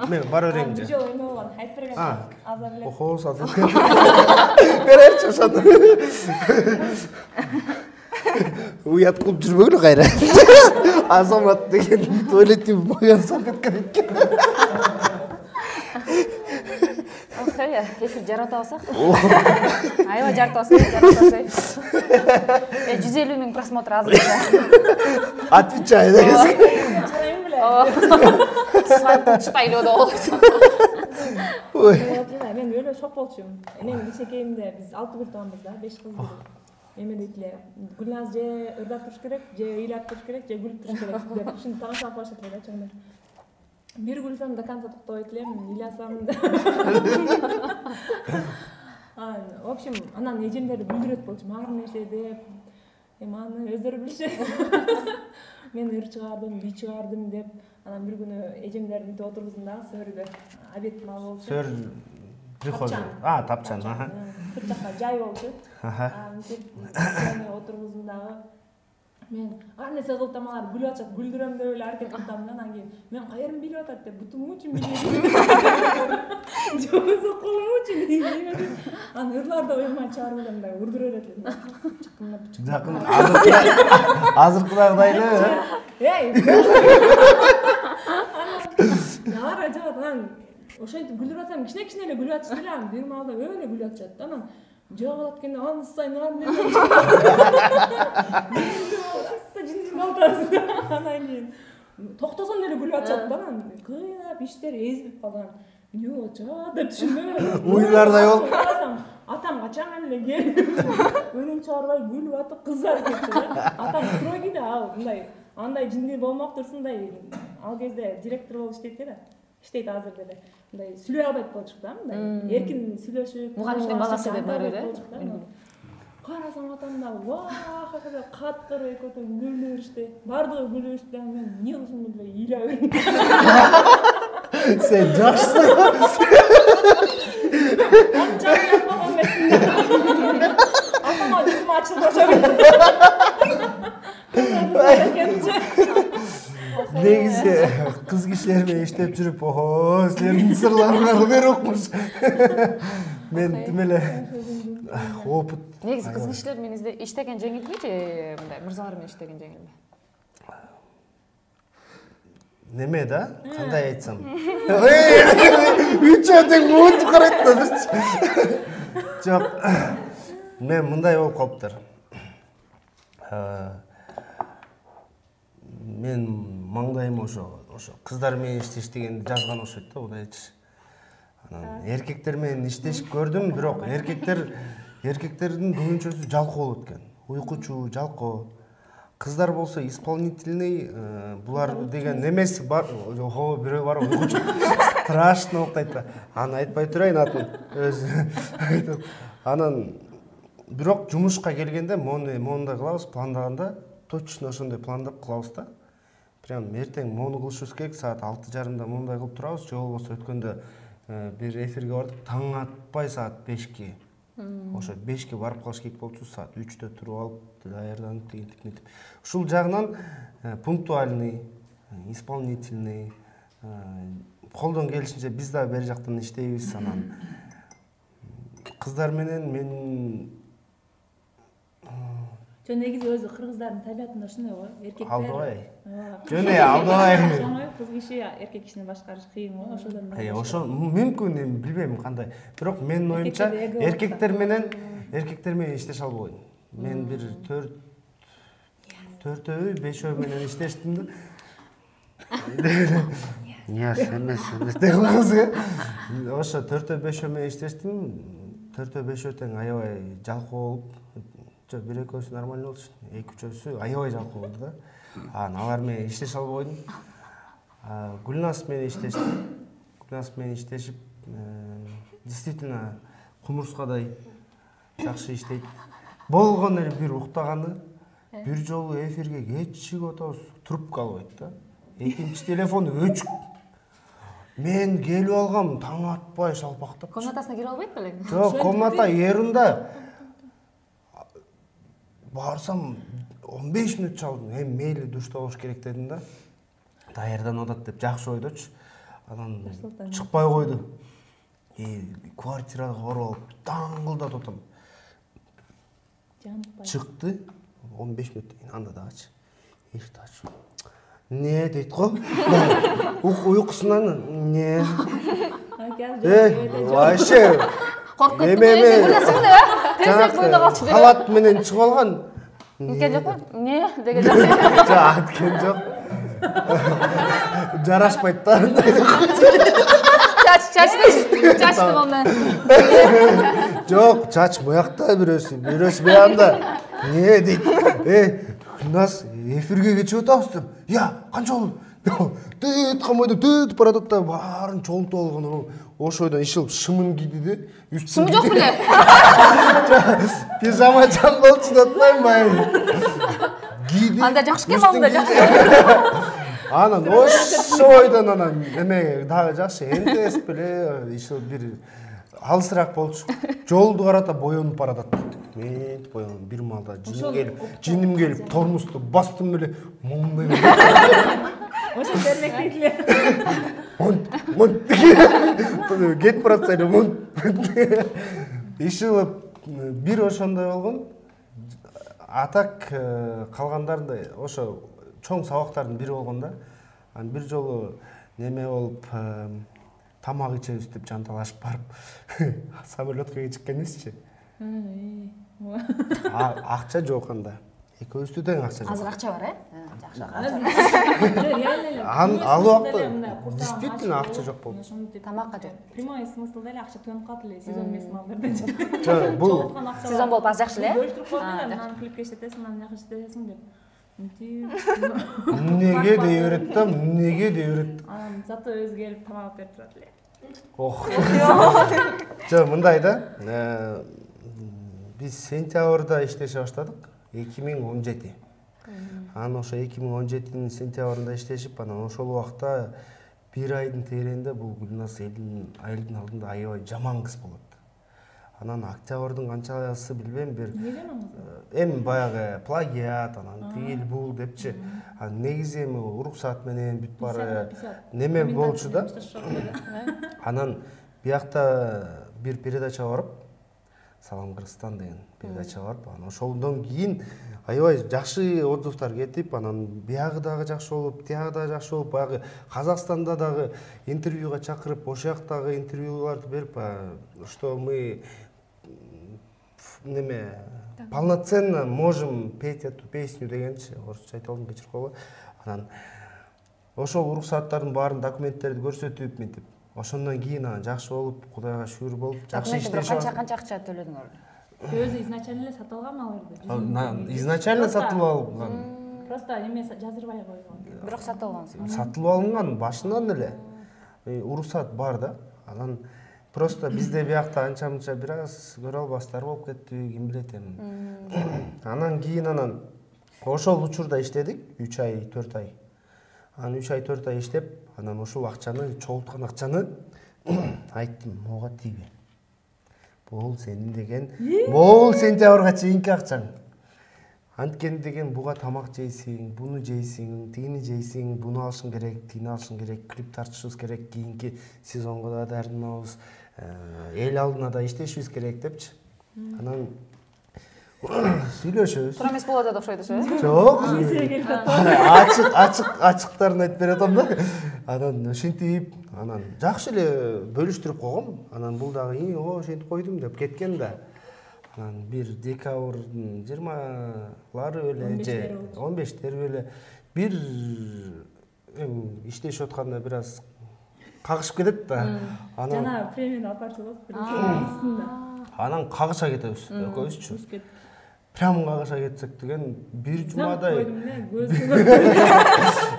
Мен бара берейин же. Бир жолу эме болгон, айтып берген. Азыр эле. Охо, салфетка. Берерчи ошону. Уят кылып жүрбөгүлө кайра. Азамат деген туалеттин боян салфетка кеткен. Эфир жарата алсак. Айла жарата алсак. 150 миң просмотр азыр. Отвечай, да. Чарайым беле. Чытайлы да. Ой. Мен өлө шок болчумун. Эми кичинекейимде биз 6 бир тууганбыз да, 5 кыз бир. Эме дейт эле, Гүлназ же ырдап туруш керек, же ыйлап туруш керек, же күлүп туруш керек деп ушинтип таңшалып коюшат эле чоңдор. Бир күлсөм до конца токтобойт элем, ыйласам да. В общем, анан эжемдерди күлдүрөт болчу, мага нерсе деп. Эми аны өздөрү билишет. Мен ыр чыгардым, бий чыгардым деп. Анан бир күнү эжемдерди мынтип отургуздум дагы сөрүдө. Обед мал болчу. Сөр приходу. Тапчан, аха. Сырт жакка жай болчу. Мынтип отургуздум дагы. Мен ар нерсе кылып тамалар күлүп атышат, күлдүрөм деп эле аракет кылдым да, анан кийин мен кайерим билип атат деп бутум үчүн билип. Жобосо колум үчүн билип. Анан ырлар да оюмай чыгарып элем да урдура берет. Жакын азыркыдагыдай эле. Эй. Ара жагат анан ошентип күлдүрүп атсам кичине эле күлүп атышты эле, анан бир маалда өлө күлүп атышат. Анан жагат экен аны сайын аны жин алтарсы. Анан кийин токтосом деле күлүп атышат да, анан кыйнап иштери эзилип калган. Эмне болуп атат деп түшүнбөй. Уйлардай болуп. Атам качан эле келип өнүн чыгарбай күлүп атып кызарып кетти да. Атам строгий да, ал мындай андай жинди болмок турсун да. Ал кезде директор болуп иштейт да. Иштейт азыр деле. Мындай сүйлөй албайт болчук да, мындай эркин сүйлөшүп. Мугалимдин баласы деп барып эле. Карасаң атам да ваа каткыр экөөтө күлүп беришти. Бардыгы күлүп беришти. Мен эмне кылышымды билбей ыйлап бердим. Сен жакшысың. Атама жүзүм ачылып ошо. Негизи кыз кишилер менен иштеп жүрүп, охо, силердин сырларыңарды берип окмуш. Мен тим эле опыт. Негизи кыз кишилер менен иштеген жеңилби же мындай мырзалар менен иштеген жеңилби? Неме да? Кандай айтсам? Үчөө тең муутуп карайт да. Жок. Мен мындай болуп калыптыр. Мен маңдайым ошо кыздар менен иштеш дегенди жазган окшойт да, кудайчы. Анан эркектер менен иштешип көрдүм, бирок эркектердин көбүнчөсү жалкоо болот экен. Уйкучу, жалкоо. Кыздар болсо исполнительный, булар деген немеси бар. Ого, бирөө бар уйкучу. Страшно уктайт да. Аны айтпай турайын атын. Өзү. Анан бирок жумушка келгенде мондай кылабыз, пландаганда точно ошондой пландап кылабыз да. Прям эртең мону кылышыбыз керек, саат 6:30 мондай кылып турабыз, же болбосо өткөндө бир эфирге бардык, таң атпай саат 5-ке. Ошо 5-ке барып калыш керек болчу, саат 3-тө туруп алып, даярданып дегентип. Ушул жагынан пунктуальный, исполнительный, колдон келишинче биз да бери жактан иштейбиз. Анан кыздар менен мен Жөн негизи өзү кыргыздардын табиятында ушундай го, эркектер алдабай. Жөн алдабай. Ошондой кыз киши эркек кишини башкарыш кыйын го, ошодон да. Ошо мүмкүн, эми билбейм кандай. Бирок менин оюмча эркектер менен иштеше албайм. Мен бир 4-5 менен иштештим да. Нет, эмес деп кызы. Ошо 4-5 менен иштештим. 4-5 тең аябай жалкоо болуп, бир экөөсү нормально болчу. 2-3-өсү аябай жалкоо болду да. Алар менен иштеше албадым. Гүлназ менен иштешип, действительно кумурскадай жакшы иштейт. Болгон эле бир уктаганы, бир жолу эфирге кечигип атабыз, трубка албайт да. Экинчи телефон өчүк. Мен келип алгам, таң атпай шалпактап. Комнатасына кире албайт белең? Жок, комната эрунда. Барсам 15 мүнөт чалдым. Эми мейли душта болуш керек дедим да. Даярданып атат деп жакшы ойдочу. Анан чыкпай койду. Квартирага барып алып даңгылдатып атам. Чыкты. 15 мүнөттөн кийин анда дагычы. Эшикти ачып. Не дейт го? Уйкусунан не? Вообще. Коркуп кетсиңди, а? Тезирээк бойдо калчу деп. Халат менен чыгып алган. Кен жокпу? Не деген жок. Жок, кен жок. Жарашпайт да. Чачтым ондан. Жок, чач буякта бирөөсү буягында. Не дейт? Нас эфирге кечип атабыз деп. Я, канча болду? Дөт камойду, дөт баратат да баарын чолтуп алган. Ошойдон ишилип шымын кийди де. Шымы жок беле? Пижама жан болчу деп атпаймынбы? Кийди. Анда жакшы экен, анда жакшы. Анан ошойдон анан эме дагы жакшы НТС беле ишил бир алысыраак болчу. Жолду карата боенуп баратат. Мен боенуп бир малда жиним келип тормузду бастым беле момдай. Ошо термектейт эле. Кетип баратса эле ишилип бир ошондой болгон. Атак калгандарында ошо чоң сабактардын бири болгон да. Анан бир жолу неме болуп тамак ичебиз деп жанталашып барып самолетко кечиккенбизчи. Акча жок анда. Экөөбүздө тең акча жок. Азыр акча бар, Жакшы. Ал убакта действительно акча жок болду. Тамакка жок. Прямой смыслда эле акча төнүп калат эле, сезон эмес малдардан. Жок, бул Сезон болуп аз жакшы эле. Бөлтүрүп койгон эле, мынаны клипке иштетесиң, мынаны жакшы иштетесиң деп. Неге дей берет да, неге дей берет. Анан зато өзү келип тамак берип турат эле. Ох. Жок, мындай да. Биз сентябрда иштеше баштадык. 2017. Анан ошо 2017-нин сентябрында иштешип, анан ошол убакта бир айдын тегерегинде бул Гүлназ элдин алдында аябай жаман кыз болот. Анан октябрдын канчасы билбейм, бир эми баягы плагиат, анан тигил бул депчи. Анан негизи эми уруксат менен бүт бары неме болчу да. Анан биякта бир передача барып, Салам Кыргызстан деген передача барып, анан ошондон кийин аябай жакшы отзывдар кетип, анан биягы дагы жакшы болуп, тиягы дагы жакшы болуп, баягы Казакстанда дагы интервьюга чакырып, ошол жактагы интервьюларды берип, что мы неме полноценно можем петь эту песню дегенчи, орусча айтып кечирип койгой. Анан ошол уруксаттардын баарын документтерди көрсөтүп, мынтип ошондон кийин анан жакшы болуп, Кудайга шүгүр болуп, жакшы иштешип. Канча акча төлөдүңөр? Өзү изначально эле сатып алганмы аларды? Изначально сатып алган. Просто эме жаздырбай койгон. Бирок сатып алгансың. Сатылып алынган башынан эле. Уруксат бар да. Анан просто бизде биякта анча-мынча бир аз көрө албастар болуп кетти, ким билет эми. Анан кийин ошол учурда иштедик 3 ай, 4 ай. Анан 3 ай, 4 ай иштеп, анан ошол акчаны, чогулткан акчаны айттым, мага тийбе. Бул сенин деген, бул сентябрга чейинки акчаң. Анткени деген буга тамак жейсиң, буну жейсиң, тигини жейсиң, буну алышың керек, тигини алышың керек, клип тартышыбыз керек, кийинки сезонго да даярданабыз, эл алдына да иштешибиз керек депчи. Анан сүйлөшөбүз. Туура эмес болуп атат окшойт ошо. Жок. Ачыктарын айтып беретем да. Анан ошентип, анан жакшы эле бөлүштүрүп койгом. Анан бул дагы ошентип койдум деп кеткен да. Анан бир декабрдын 20-лары эле же 15-тери эле бир иштешип атканда бир аз кагышып кетет да. Анан жана премияны алып барчу болот. Анан кагыша кетебиз экөөбүзчү. Прям кагыша кетсек деген бир жумадай.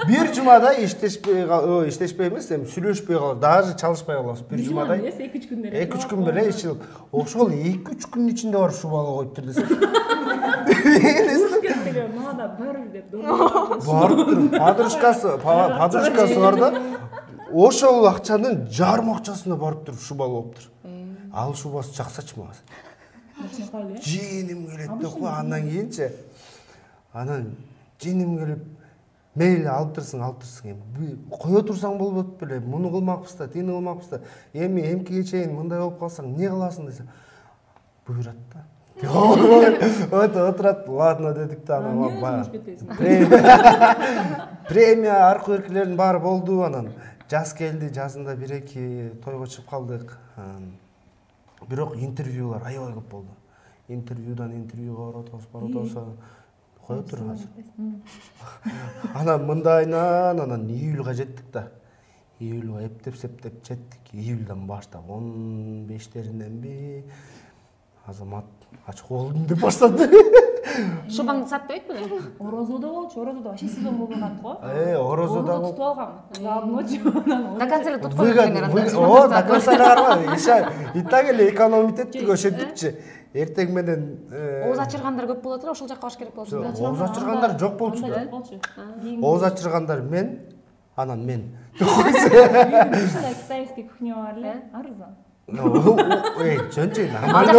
Бир жумадай иштешпей эмес, эми сүйлөшпөй калып, даже чалышпай калабыз. Бир жумадай. 2-3 күндө. 2-3 күн беле ишилип. Ошол 2-3 күндүн ичинде барып шубалы коюптур десек. Мага да бар деп. Подружкасы бар да. Ошол акчанын жарым акчасына барып туруп шубалы болуптур. Ал шубасы жаксачы мага. Жиеним келет деп кой, андан кийинчи. Анан жиеним келип, мейли алып турсуң эми. Кое турсаң болбойт беле, муну кылмакпыз да, тини кылмакпыз да. Эми эмкиге чейин мындай болуп калсаң, эмне кыласың десе, буйрат да. Отурат, ладно дедик да, анан премия аркы беркилердин баары болду, анан жаз келди, жазында 1-2 тойго чыгып калдык. Бирок интервьюлар аябай көп болду. Интервьюдан интервьюга барып атабыз, кое тур азыр. Анан мындайынан, анан июлга жеттик да. Июлга эптеп-септеп жеттик. Июлдан баштап 15-териненби Азамат ачык болдум деп баштады. Шубаңды сатпайт беле? Орозодо болчу, орозодо вообще сезон болбой калат го. Орозодо тутуп алгам. Ночью. До конца эле тутуп койгон. О, до конца карма. И так эле экономить эттик ошентипчи. Эртең менен ооз ачыргандар көп болот эле, ошол жакка баш керек болчу. Ооз ачыргандар жок болчу да. Ооз ачыргандар мен, анан мен. Ушундай китайский кухня бар эле, арзан. Жөн-жөн нормально.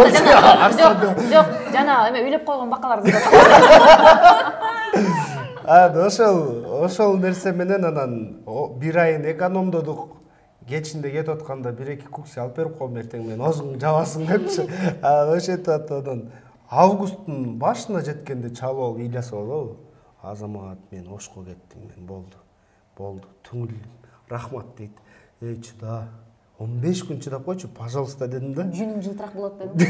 Жок, жана эме үйлөп койгон бакаларыбыз бар. Ошол нерсе менен анан бир айын экономдодук. Кечинде кетип атканда 1-2 кукси алып берип коем, эртең менен озуң жабасың депчи. Ошентип атадан августтун башына жеткенде чалып алып ыйласа болобу? Азамат, мен Ошко кеттим, мен болду. Түңүл рахмат дейт. Чыда. 15 күн чыдап койчу, пожалуйста дедим да. Жүнүң жылтырак болот дедим.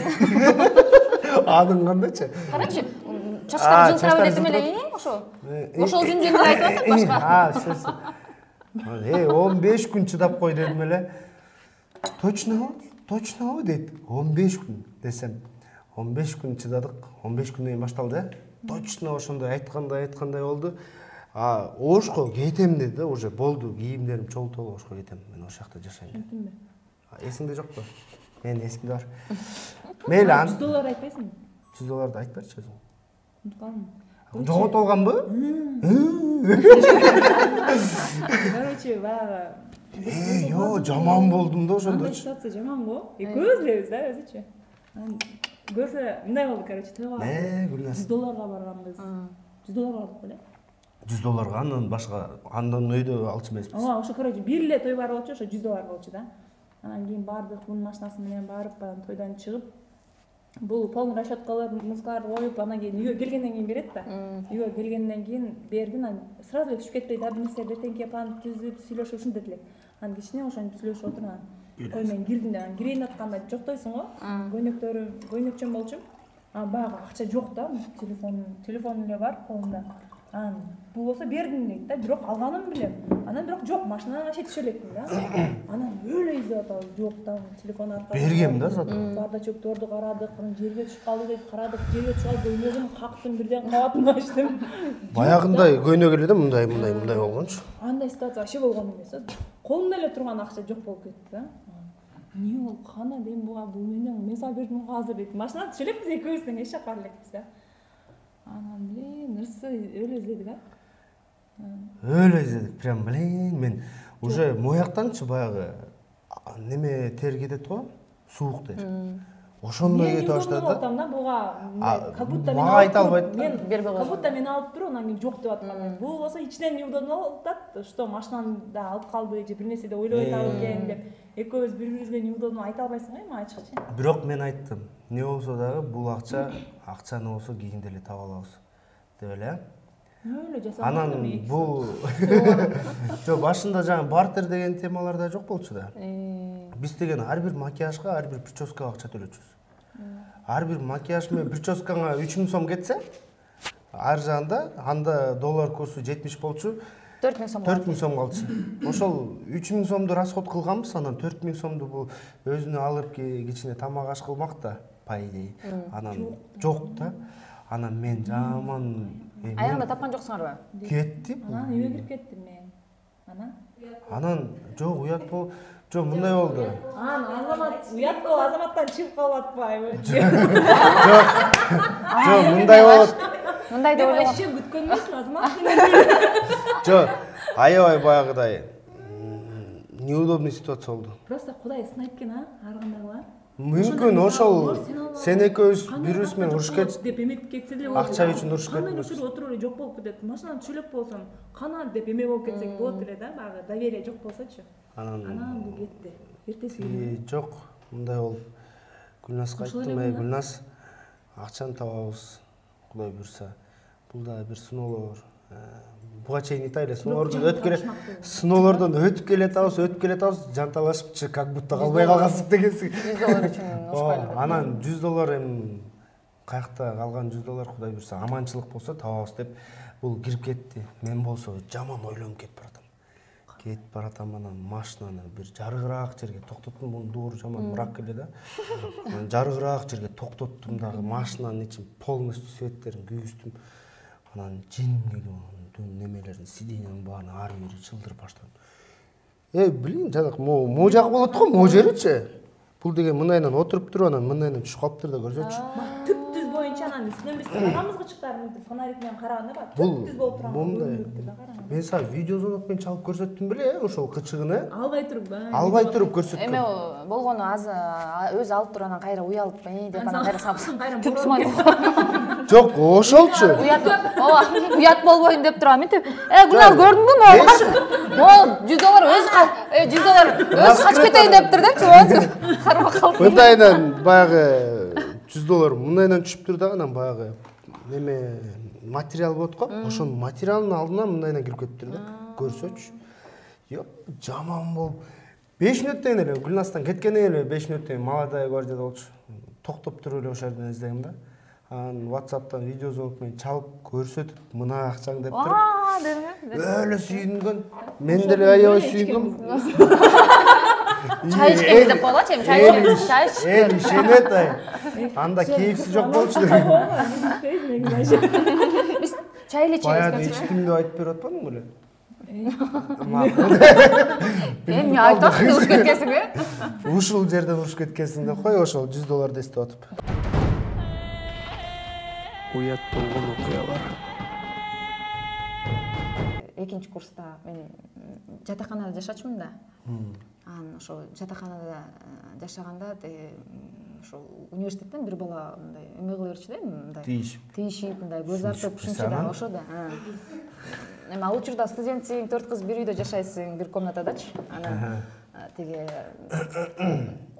Анын кандайчы? Карачы, чачтар жылтырап кетти эле, ошо. Ошол жүндү эмне айтып атат башка? 15 күн чыдап кой дедим эле. Точно дейт. 15 күн десем. 15 күн чыдадык. 15 күндөн кийин башталды. Точно ошондой айткандай болду. Ошко кетем деди да, уже болду. Кийимдерим чогултуп Ошко кетем. Мен ошол жакта жашайм дедим. Эсиңде жокпу? Менин эсимде бар. Мейли, $100 айтпайсың? $100 айтпачы өзүң. Унутуп калдым. Жоготуп алганбы? Короче, баягы. Жаман болдум да ошондо. Ситуация жаман го. Көздөбүз да өзүчү. Көзө мындай болду, короче, тойго. $100 барганбыз. $100 алдык беле? $100 андан башка, андан өйдө алчу эмеспиз. Ошо короче, бир эле той бар болчу, ошо $100 болчу да. Анан кийин бардык, бунун машинасы менен барып, тойдан чыгып, бул полный расчеткалар, музыкалар коюп, анан кийин үйгө келгенден кийин берет да. Үйгө келгенден кийин бердим, анан сразу түшүп кетпей да, бир нерсе эртеңки план түзүп, сүйлөшүп ушинтип элек. Анан кичине ошентип сүйлөшүп отурган. Той мен кирдим да, кирейин атканда жоктойсуң го. Көйнөкчөн болчумун. Баягы акча жок да, телефон эле бар колумда. Анан бул болсо бердим дейт да, бирок алганын билем. Анан бирок жок, машинадан аша түшө элекмин да. Анан өлө издеп атабыз, жок да, телефон аркылуу. Бергем да зато. Бардачокторду карадык, анан жерге түшүп калды деп карадык, жерге түшүп калды, көйнөгүн кактым, бирден кабатын ачтым. Баягындай көйнөк эле да мындай болгончу. Андай ситуация вообще болгон эмес. Колумда эле турган акча жок болуп кетти да. Не ол кана дейм, буга бул мен сага бердим азыр дейт. Машинадан түшө элекпиз, экөөбүз тең эч жакка бара элекпиз да. Анан нерсе өлө издедик Өлө издедик, прям мен уже мояктанчы баягы неме тер кетет го, суук тер. Ошондой кете баштады да. Атам да буга как будто мен айта албайт. Как будто мен алып туруп, анан мен жок деп аткам. Бул болсо ичинен неудобно атат, что машинамда алып калды же бир нерсе деп ойлой атабы экен деп. Экөөбүз бири-бирибизге неудобно айта албайсың го, эми ачыкчы. Бирок мен айттым, не болсо дагы бул акчаны болсо кийинде эле таба алабыз деп эле. Өлө жасап. Анан бул жок, башында жаңы бартер деген темалар да жок болчу да. Биз деген ар бир макияжга, ар бир прическага акча төлөчүбүз. Ар бир макияж менен прическаңа 3000 сом кетсе, ар жагында анда доллар курсу 70 болчу. 4000 сом. 4000 сом калчу. Ошол 3000 сомду расход кылганбыз, анан 4000 сомду бул өзүнө алып кичине тамак аш кылмак да, по идее. Анан жок да. Анан мен жаман аягында тапкан жоксуңарбы? Кетти. Анан үйгө кирип кеттим мен. Анан жок, уят бол. Жок, мындай болду. Азамат уят бол, Азаматтан чыгып калып атпайбы? Жок, мындай болот. Мындай деп ойлогом. Вообще күткөн эмесмин, Азамат. Жок, аябай баягыдай неудобный ситуация болду. Просто Кудай сынайт экен, аргандагыла. Мүмкүн ошол сен экөөбүз бирибиз менен урушуп кетип деп эметип кетсе деле болот. Акча үчүн урушуп кетип. Кандай учур отуруп эле жок болуп кетет. Машинадан түшөлөк болсом, кана деп эме болуп кетсек болот эле да, баягы доверие жок болсочу. Анан бул кетти. Эртеси күнү. Жок, мындай болуп Гүлнаска айттым, Гүлнас, акчаны табабыз, Кудай буйрса. Бул да бир сыноолор. Буга чейин Италия сыноолордон өтүп келатабыз, жанталашыпчы, как будто калбай калгансың дегенсиң. $100 үчүн ошпайлы. Анан $100 эми каякта калган $100 Кудай буйрса аманчылык болсо табабыз деп бул кирип кетти. Мен болсо жаман ойлонуп кетип баратам. Анан машинаны бир жарыгыраак жерге токтоттум. Бунун дууру жаман мрак эле да. Анан жарыгыраак жерге токтоттум дагы, машинанын ичин полностью светтерин күйгүздүм. Анан жин келип немелерин, сиденьянын баарын ары бери чылдырып баштадым. Билин, жанак могу жагы болот го, могу жеричи. Бул деген мындайынан отуруп туруп, анан мындайынан түшүп калыптыр да, көрсөчү. Түп-түз боюнча анан үстүнөн биз карагамызга чыктым, фонарик менен караганда түп-түз болуп турган. Мен сага видеозвонок менен чалып көрсөттүм беле, ошол кычыгыны. Албай туруп көрсөттүм. Эме болгону өзү алып туруп анан кайра уялып, деп анан кайра сабыз. Түп сумай. Жок, ошолчу. Уят болбойн деп турам. Мынтип, Гүлназ көрдүңбү? Могу $100 $100 качып кетейин дептир депчи. Карма калды. Мындайынан баягы $100 мындайынан түшүптүр да, анан баягы неме материал болот го, ошонун материалынын алдына мындайынан кирип кетиптир да. Көрсөчү. Жок, жаман болуп 5 мүнөттөн эле Гүлнастан кеткенден эле 5 мүнөттөн молодая гвардияда болчу. Токтоп туруп эле ошол жерден издегем да. Анан WhatsApp'тан видеозвонок менен чалып көрсөтүп, мына акчаң деп туруп. Өлө сүйүнгөн. Мен деле аябай сүйүнгөм. Чай içkemiz деп болот, эми чай içkemiz. Ишенет ай. Анда кейфси жок болчу деген. Биз чай эле ичебиз. Баягы ичтим деп айтып берип атпадың беле? Эми айтасың уруш кеткенсиң, Ушул жерден уруш кеткенсиң деп кой, ошол $100 эстеп атып. Уят болгон окуялар. Экинчи курста мен жатаканада жашачумун да. Анан ошол жатаканада жашаганда ошол университеттен бир бала мындай эме кыла берчү да, мындай тийишип, мындай көз артып, ушунча да, ошо да. Эми ал учурда студентсиң, 4 кыз бир үйдө жашайсың, бир комнатадачы. Анан тиги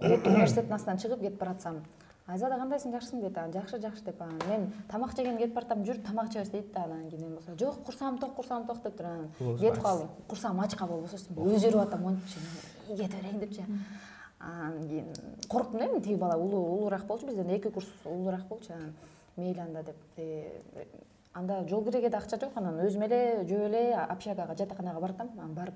университеттин астынан чыгып кетип баратсам, Айзада кандайсың, жакшысың дейт. Жакшы деп. Мен тамак жеген кетип баратам, жүр тамак жебиз дейт да. Анан кийин болсо, жок, курсам ток деп тур. Анан кетип калдым. Курсам ачка болбосо, өзөрүп атам, мончу кете берейин депчи. Анан кийин корктум да, мен тиги бала улуураак болчу, бизден 2 курс улуураак болчу. Мейли анда деп анда жол кирүүгө да акча жок, анан өзүм эле жөө эле общагага, жатаканага баратам. Анан барып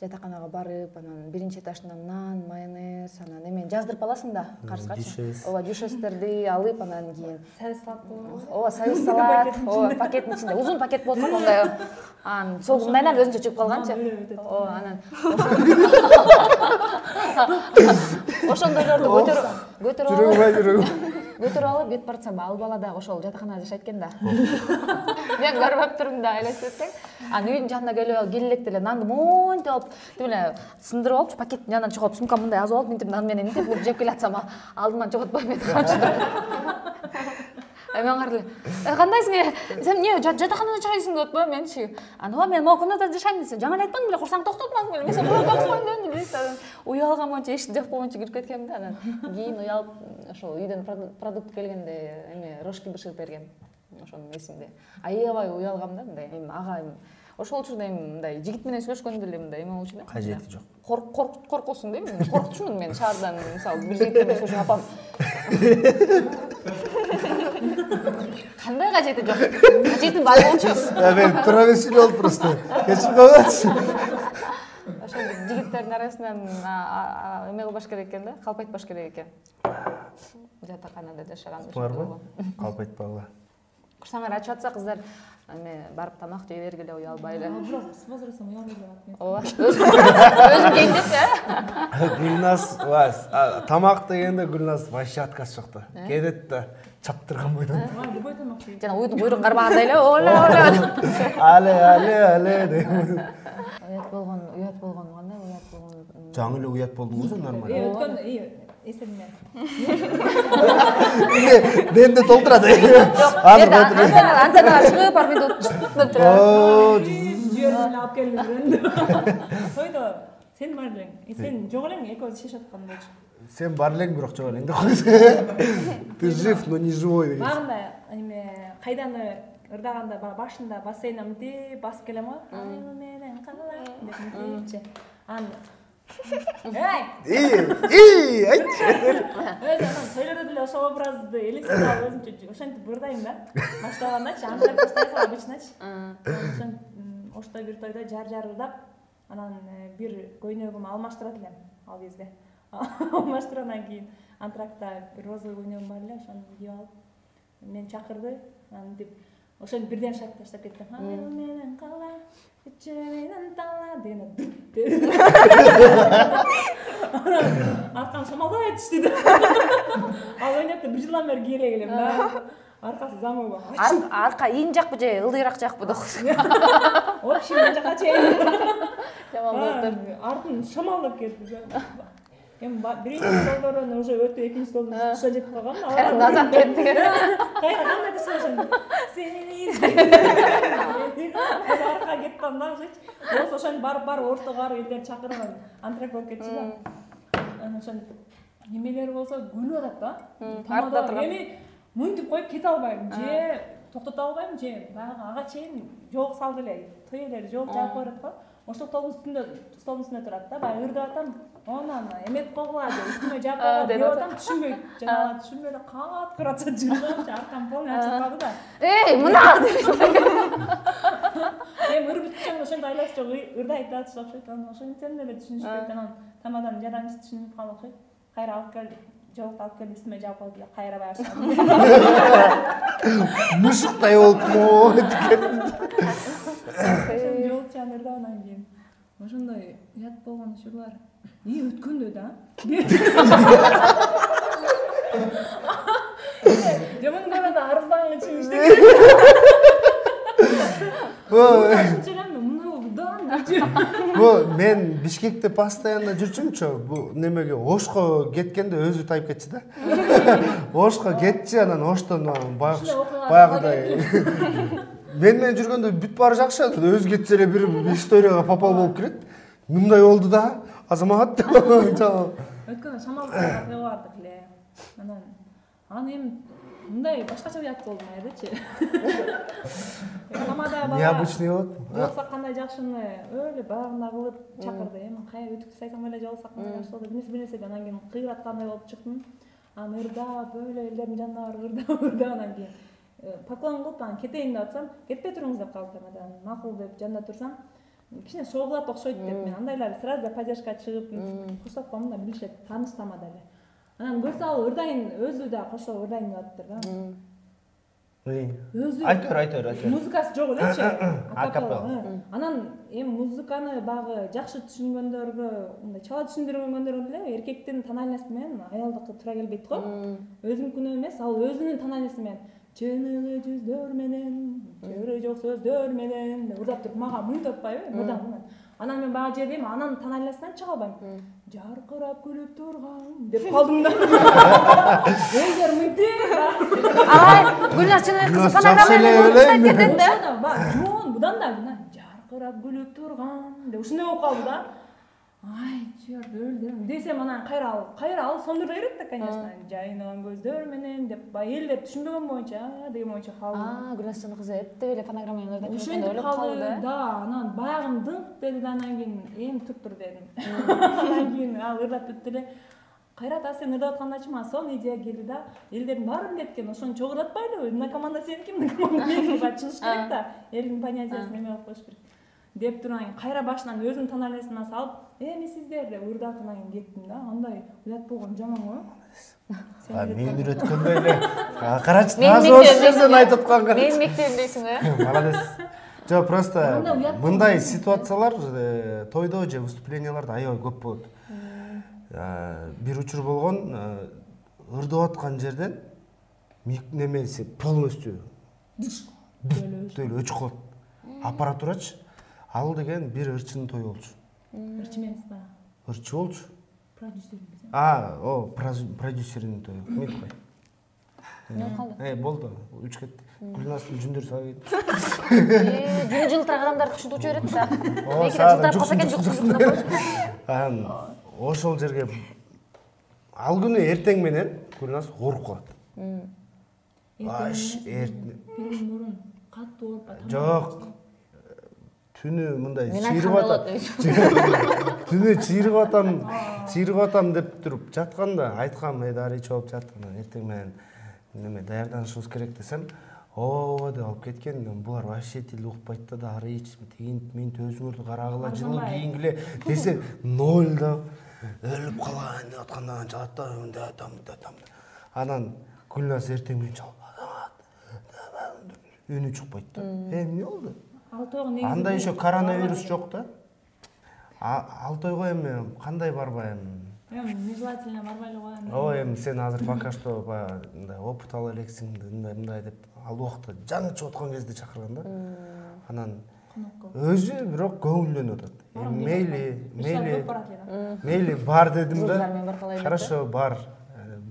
жатаканага барып, анан биринчи этаждан нан, майонез, анан эме жаздырып аласың да, карызгачы. Ооба, жушестерди алып, анан кийин Соус салат болот. ооба, соус салат, ооба, пакеттин ичинде узун пакет болот го, ондай. Анан сол мындай өзүнчө чыгып калганчы. Ооба, анан ошондойлорду көтөрүп алып кетип баратсам, ал бала дагы ошол жатаканада жашайт экен да. Мен көрүп турдум да, айлашып кетсең. Анан үйдүн жанына келип элек деле нанды монтип алып, демеле сындырып алып, пакеттин жанынан чыгып, сумкам мындай азып алып, мынтип нан менен мынтип жеп келатсам, алдыман жоготпой мен камчылап. Мен карап эле, кандайсың? Сен эмне жатаканада жашайсың деп атпайбы менчи? Ооба, мен могу комнатада жашайм десем, жаңы эле айтпадым беле, курсаң токтотмадың беле? Мен сени токтотпойм дедим дейт. Уялган боюнча эшикти жаап койгончо кирип кеткем да, анан кийин уялып ошол үйдөн продукт келгенде эме рожки бышырып бергем. Ошонун эсимде. Аябай уялгам да, мындай ага ошол учурда мындай жигит менен сүйлөшкөндө эле мындай эме болчу да. Кажети жок. Коркосуң дейм, коркутчумун мен шаардан, мисалы, бир жигит менен сүйлөшүп апам. Кандай кажети жок? Кажетим бар болчубуз. Мен тура эмес сүйлөп просто. Кечирип койгончу. Ошол жигиттердин арасынан эме кылбаш керек экен да, калп айтпаш керек экен. Жатаканада жашаганда. Барбы? Калп айтпагыла. Курсаңар ачып атса кыздар, эме барып тамак жей бергиле, уялбай эле. Бирок возрастым уялбай эле атмын. Ооба. Өзүм жейм деп, Гүлназ, тамак дегенде Гүлназ вообще отказ жок да. Кетет да, чаптырган бойдон. Любой тамак жейм. жана уйдун буйругун кармагандай эле, оле. Але деп. Уят болгон кандай уят болгон. Жаңы эле уят болдуңбу сен нормально? Өткөн эсебиме. Менде толтурат. Антеннага чыгып, барбиду деп турат. Жүйөрүн алып келип жүрөм. Тойдо сен бар элең, сен жок элең, экөөбүз шешип аткан болчу. Сен бар элең, бирок жок элең деп койсоң. Ты жив, но не живой деген. Багында эме кайданы ырдаганда башында бассейнде мынтип басып келем го. Айыл менен калай деп мынтипчи. Эй, айтчы. Өзүм тойлордо деле ошол образды элестетип алып өзүмчө ошентип ырдайм да. Баштагандачы, антип баштайсың обычночы. Ошон ошто бир тойдо жар ырдап, анан бир көйнөгүмү алмаштырат элем ал кезде. Алмаштыргандан кийин антракта бир розовый көйнөгүм бар эле, ошону кийип алып мени чакырды. Анан деп ошону бирден шарт таштап кеттим. Айыл менен калай, ичемен тала деген. Аркам шамалдай түштү. Ал ойноп бир жылдан бери кире келем да. Аркасы замыбы. Арка иң жакпы же ылдыйраак жакпы да. Вообще мен жака чейин. Жамандап. Артын шамалдап кетти. Эми биринчи столдордон уже өтүп экинчи столдун тушка жетип калгам. Кайра назад кетти. Кайра кандай десе ошондо. Сени арка кеттим да ошочу. Болсо ошону барып ортого барып элдерди чакырып антрак болуп кетчү да. Анан ошону немелер болсо күлүп атат да. Артта турган. Эми мынтип коюп кете албайм. Же токтото албайм, же баягы ага чейин жол салды эле. Той эле жол жаап коёт го. Ошол столдун үстүндө турат да. Баягы ырдап атам. Онан эмет койгула деп үстүмө жаап койгула деп атам. Түшүнбөйт. Жана түшүнбөй эле кат кыратса жүрөм. Аркам полный ачып калды да. Эй, мына! Эми ырбытчаң ошондо айласы жок ырдайт да окшойт. Ошентсем эле түшүнүшпөйт. Анан тамаданын жардамчысы түшүнүп калып окшойт. Кайра алып келди. Жолуп алып келди, үстүмө жаап койду. Кайра башы. Мушуктай болуп Жолчан ырдаган кийин ошондой уят болгон учурлар өткөндө да. Жаман да арыздаган үчүн иштеген. Мен Бишкекте постоянно жүрчүмчү. Бу немеге Ошко кеткенде өзү тайып кетчү да. Ошко кетчи, анан Оштон баягыдай. Мен менен жүргөндө бүт баары жакшы, өзү кетсе эле бир историяга попал болуп кирет. Мындай болду да, азамат. Өткөндө шамалдап бардык эле. Анан эми мындай башкача уят болду айдачы. Тамада бала. Необычный болот. Жолсак кандай жакшыны өлө багында кылып чакырды. Эми кая өтүп сайтам эле жолсак кандай жакшы болду. Билесе анан кийин кыйраткандай болуп чыктым. Анан ырдап өлө элдердин жанына барып ырдап анан кийин поклон кылып анан кетейин деп атсам кетпей туруңуз деп калды тамадан макул деп жанында турсам кичине шоглат окшойт деп мен андайлар сразу поддержка чыгып коштоп коем да билишет тааныш тамада эле анан көрсө ал ырдайын өзү да кошо ырдайын деп атыптыр да өзү айтор музыкасы жок элечи акапелла анан эми музыканы баягы жакшы түшүнгөндөргө мындай чала түшүндүргөнгөргө деле эркектин тональности менен аялдыкы туура келбейт го өзүнүкүнө эмес ал өзүнүн тональности менен чыныгы жүздөр менен чөйрө жок сөздөр менен деп ырдап туруп мага мынтип атпайбы мырдан анан мен баягы жерде эми анын тональностунан чыга албайм жаркырап күлүп турган деп калдым да өздөрү мынтип Гүлназ чыныкысы фонограмманы кетет да жоон будан да жаркырап күлүп турган деп ушундай болуп калды да ай черт өлдүм десем анан кайра ал сондура берет да конечно жайнаган көздөр менен деп баягы элдер түшүнбөгөн боюнча деген боюнча калды Гүлназ чыныкысы эптеп эле фонограмма менен ырдап ошентип калды да анан баягы дыңк деди да анан кийин эми туруптур дедим анан кийин ал ырдап бүттү эле кайрат сен ырдап аткандачы мага сонун идея келди да элдердин баары билет экен ошону чогуу ырдатпайлыбы мына команда сеники мына команда меники чыгыш керек да элдин понятиясын эме кылып коюш керек деп туруп анан кайра башынан өзүнүн тональностуна салып эми сиздер деп ырдатып анан кийин кеттим да андай уят болгон жаман го мен үйрөткөндөй эле карачы таза ошол жерден айтып атканга менин мектебимдейсиң молодец жок просто мындай ситуациялар тойдо же выступленияларда аябай көп болот бир учур болгон ырдап аткан жерден немеси полностью өчүп калат аппаратурачы ал деген бир ырчынын тою болчу ырчы эмес баягы ырчы болчу продюсер продюсеринин тою эмнети кой эмне калды болду учуп кетти Гүлназдын жүндөрү сага кетти жүн жылтыр адамдарды ушинтип учуп берет да эки жылтырап калса экен анан ошол жерге ал күнү эртең менен Гүлназ ооруп калат биринин мурун катуу ооруп атат жок түнү мындай чыйрып атам деп туруп жатканда айткам дарый чоп жаткан эртең менен неме даярданышыбыз керек десем ооба деп алып кеткен булар вообще тил укпайт да дарый минт өзүңөрдү карагыла жылуу кийингиле десе ноль да өлүп калайын деп атканда чалат да анан Гүлназ эртең менен чалып үнү чыкпайт да эмне болду анда еще коронавирус жок да ал тойго эми кандай барбайм нежелательно барбай эле коем эми сен азыр пока что баягы мындай опыт ала элексиң мындай деп ал убакта жаңы чыгып аткан кезде чакырган да анан өзү бирок көңүлдөнүп атат мейли бар дедим да хорошо бар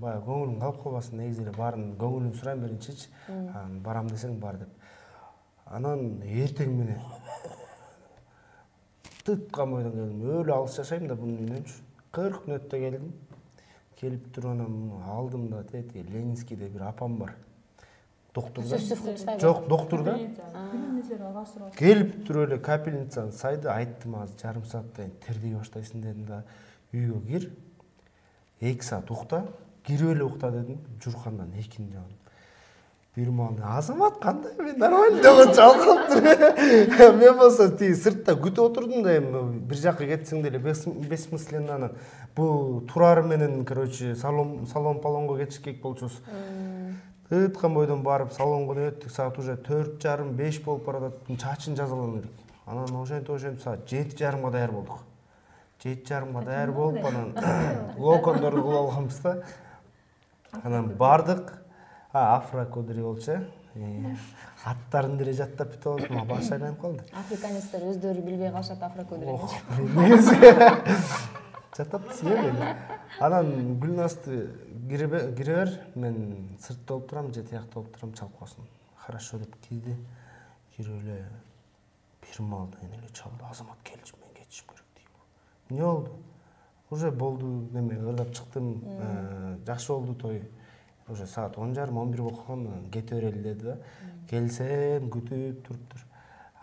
баягы көңүлүң калып калбасын негизи эле баарын көңүлүн сурайм биринчичи анан барам десең бар деп анан эртең менен тыткан бойдон келдим өлү алыс жашайм да бунун үйүнөнчү 40 мүнөттө келдим келип туруп анан алдым да тети Ленинскийде бир апам бар доктурда жок доктурда келип туруп эле капельницаны сайды айттым азыр жарым сааттан тердей баштайсың дедим да үйгө кир 2 саат укта кирип эле укта дедим журкандан экини жагын бир маалда Азамат кандай мен нормально деп чалкалыптыр мен болсо тиги сыртта күтүп отурдум да эми бир жакка кетсең деле бессмысленно анан бул турары менен короче салон кетиш керек болчубуз тыткан бойдон барып салонго өттүк саат уже 4:30-5 болуп баратат чачын жазалан элек анан ошентип саат 7:30 даяр болдук 7:30 даяр болуп анан локондорду кылып алганбыз да анан бардык Афра кудри болчу аттарын деле жаттап бүтүп алдым баш айланып калды африканецтер өздөрү билбей калышат афра кудрини жатат анан Гүлназды кире бер мен сыртта болуп турам же тиякта болуп турам чалып калсын хорошо деп кирди кирип эле бир маалдан эле чалды Азамат келчи мен кетишим керек дейт эмне болду уже болду неме ырдап чыктым жакшы болду той уже саат 10:30-11 болуп калган кете берели деди да келсем күтүп туруптур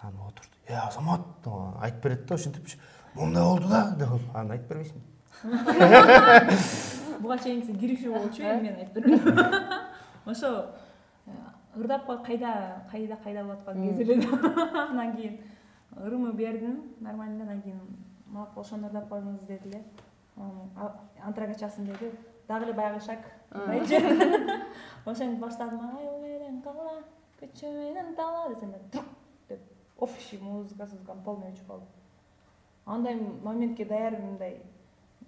анан отурду Азамат айтып берет да ошентипчи мындай болду да деп анан айтып бербейсиң буга чейинкиси киришүү болчу эми мен айтып бердим ошо ырдап кайда болуп аткан кез эле анан кийин ырымы бердим нормально, анан кийин макул ошону ырдап коюңуз деди эле. Антрагачасын деди, дагы эле баягы шаг ошентип баштадым. Айыл менен кала, көчө менен тала десем деп общий музыкасыз полный өчүп калды. Андай моментке даярмын мындай.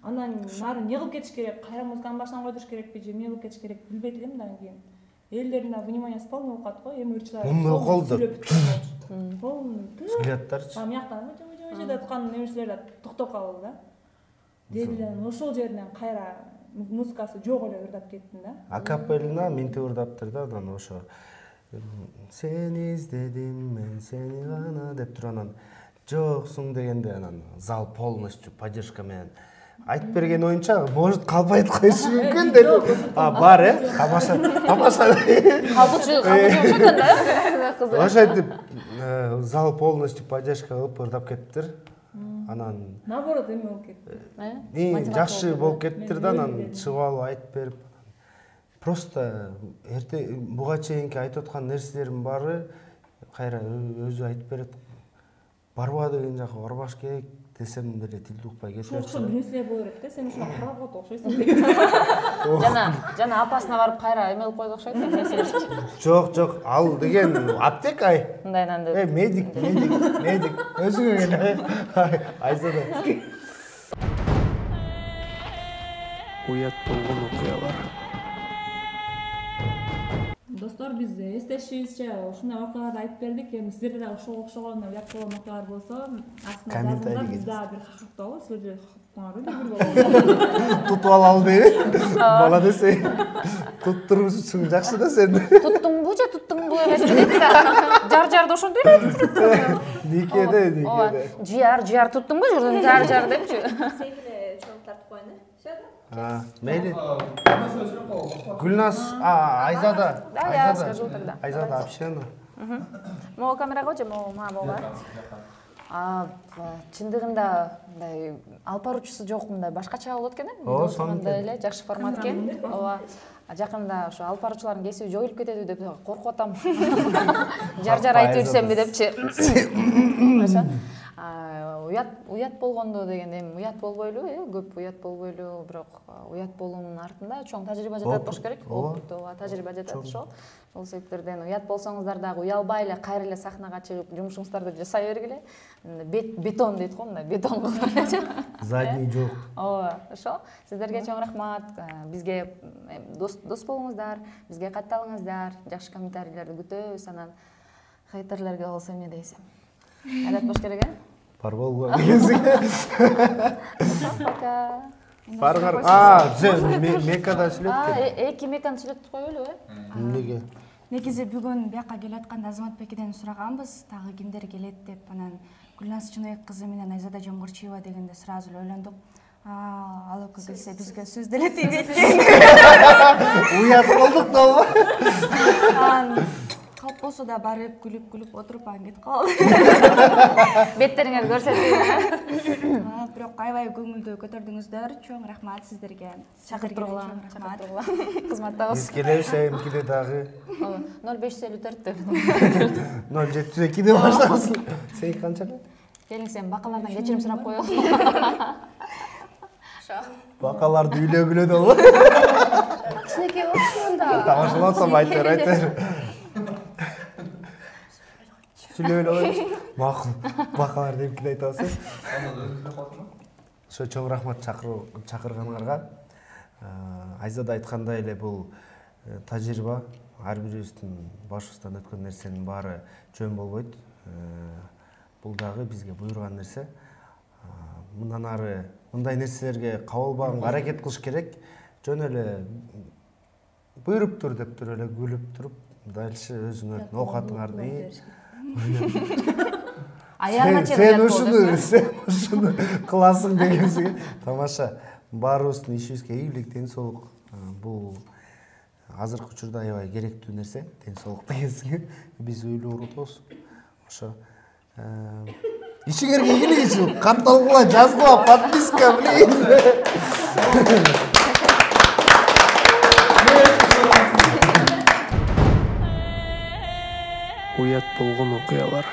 Анан нары не кылып кетиш керек, кайра музыканы башынан койдуруш керекпи, же эмне кылып кетиш керек билбей элем да кийин. Элдердин вниманиясы полный болуп калат го, эми ырчылар. Умный колду. Полный. Взглядтарчы. Мияктан деп аткан нерселер да токтоп калды да. Делден ошол жерден кайра музыкасы жок эле ырдап кеттим да. Акапеллина минтип ырдаптыр да, анан ошо сени издедим мен сени гана деп туруп анан жоксуң дегенде анан зал полностью поддержка менен айтып берген оюнча, может калп айтып коюшу мүмкүн деп. Бар, тамаша. Калпычы окшойт да. Ошентип зал полностью поддержка кылып ырдап кеттир. Анан наоборот эме болуп кетти. Жакшы болуп кеттир да, анан чыгып алып айтып берип. Просто эрте буга чейинки айтып аткан нерселердин баары кайра өзү айтып берет. Барба деген жака барбаш керек десем деле тилди укпай кетет. Ошол бир нерселер боло берет да, сен ушуга карап окшойсуң деген. Жана апасына барып кайра эме кылып койду окшойт нерселер. Жок, ал деген аптека ай. Мындайнан деп. Медик. Өзүңө келе. Айзада. Уят болгон окуялар. Достор, биз эстешибизче ушундай окуяларды айтып бердик. Эми сиздерде да ошого окшогон уят болгон окуялар болсо, астына жазыңыздар, биз дагы бир хакыктабыз. Сиздер хакыктаңар бир. Тутуп алалы дейби? Молодец. Туттурушуң жакшы да сен. Туттуңбу же туттуңбу эмеспи дейт да. Жар-жарды ошентип эле. Никеде. Жар туттуңбу жүрдүм жар депчи. Сейфиле чогуп тартып коеюн, Все? Мейли. Гүлназ, Айзада. Да, я скажу тогда. Айзада общена. Могу камерага же могу мага. Чындыгында мындай алпаручусу жок, мындай башкача болот экен. Ошондой эле жакшы формат экен. Ооба. Жакында ошо алпаручулардын кесиби жоюлуп кетеби деп коркуп атам. Жар айтып жүрсөмбү депчи. Уят болгондо деген эми уят болбойлу, көп уят болбойлу, бирок уят болуунун артында чоң тажрыйба жатат болуш керек. Ооба, тажрыйба жатат ошол. Ошол себептерден уят болсоңуздар дагы уялбай эле кайра эле сахнага чыгып жумушуңуздарды жасай бергиле. Бетон дейт го, мындай бетон кылып. Задний жок. Ооба, ошо. Сиздерге чоң рахмат. Бизге дос болуңуздар, бизге катталыңыздар, жакшы комментарийлерди күтөбүз. Анан хейтерлерге болсо эмне дейсиң? Айдап бош керек, Бар болгон кезиге. Пока. Баргар. Мекада сүйлөп. Эки меканы сүйлөтүп коелу, Эмнеге? Негизи бүгүн бияка келатканда Азаматбекеден сураганбыз, дагы кимдер келет деп. Анан Гүлназ Чыныбек кызы менен Айзада Жоңгурчиева дегенде сразу эле ойлондук. Ал экөө келсе бизге сөз деле тийбейт экен. Уят болдук да. Калп болсо да барып күлүп отуруп анан кетип калып. Беттериңерди көрсөтпөйм. Бирок аябай көңүлдү көтөрдүңүздөр. Чоң рахмат сиздерге. Чакыртууга. Кызматтабыз. Биз келебиз эмкиде дагы. 0554 0702 деп баштабыз. Сен канчада? Келиң, сен бакалардан кечирим сурап коелу. Бакаларды үйлөгүлө да. Кичинекей болчу да. Тамашаласам айтыр. Сүйлөбөлө коебуз. Макул. Бакаларды эмкиде айтасың. Ошо чоң рахмат чакырганыңарга. Айзада айткандай эле бул тажрыйба, ар бирибиздин башыбыздан өткөн нерсенин баары жөн болбойт. Бул дагы бизге буйруган нерсе. Мындан ары мындай нерселерге кабылбаганга аракет кылыш керек. Жөн эле буйруп тур деп туруп эле күлүп туруп, дальше өзүңөр оокатыңарды Сен ушуну кыласың дегенсиң. Тамаша. Баарыбыздын ишибизге ийгилик, ден соолук. Бул азыркы учурда аябай керектүү нерсе, ден соолук дегенсиң. Биз үйлүү урутабыз. Ошо ишиңерге ийгилик үчүн катталгыла, жазгыла, подписка, уят болгон окуялар.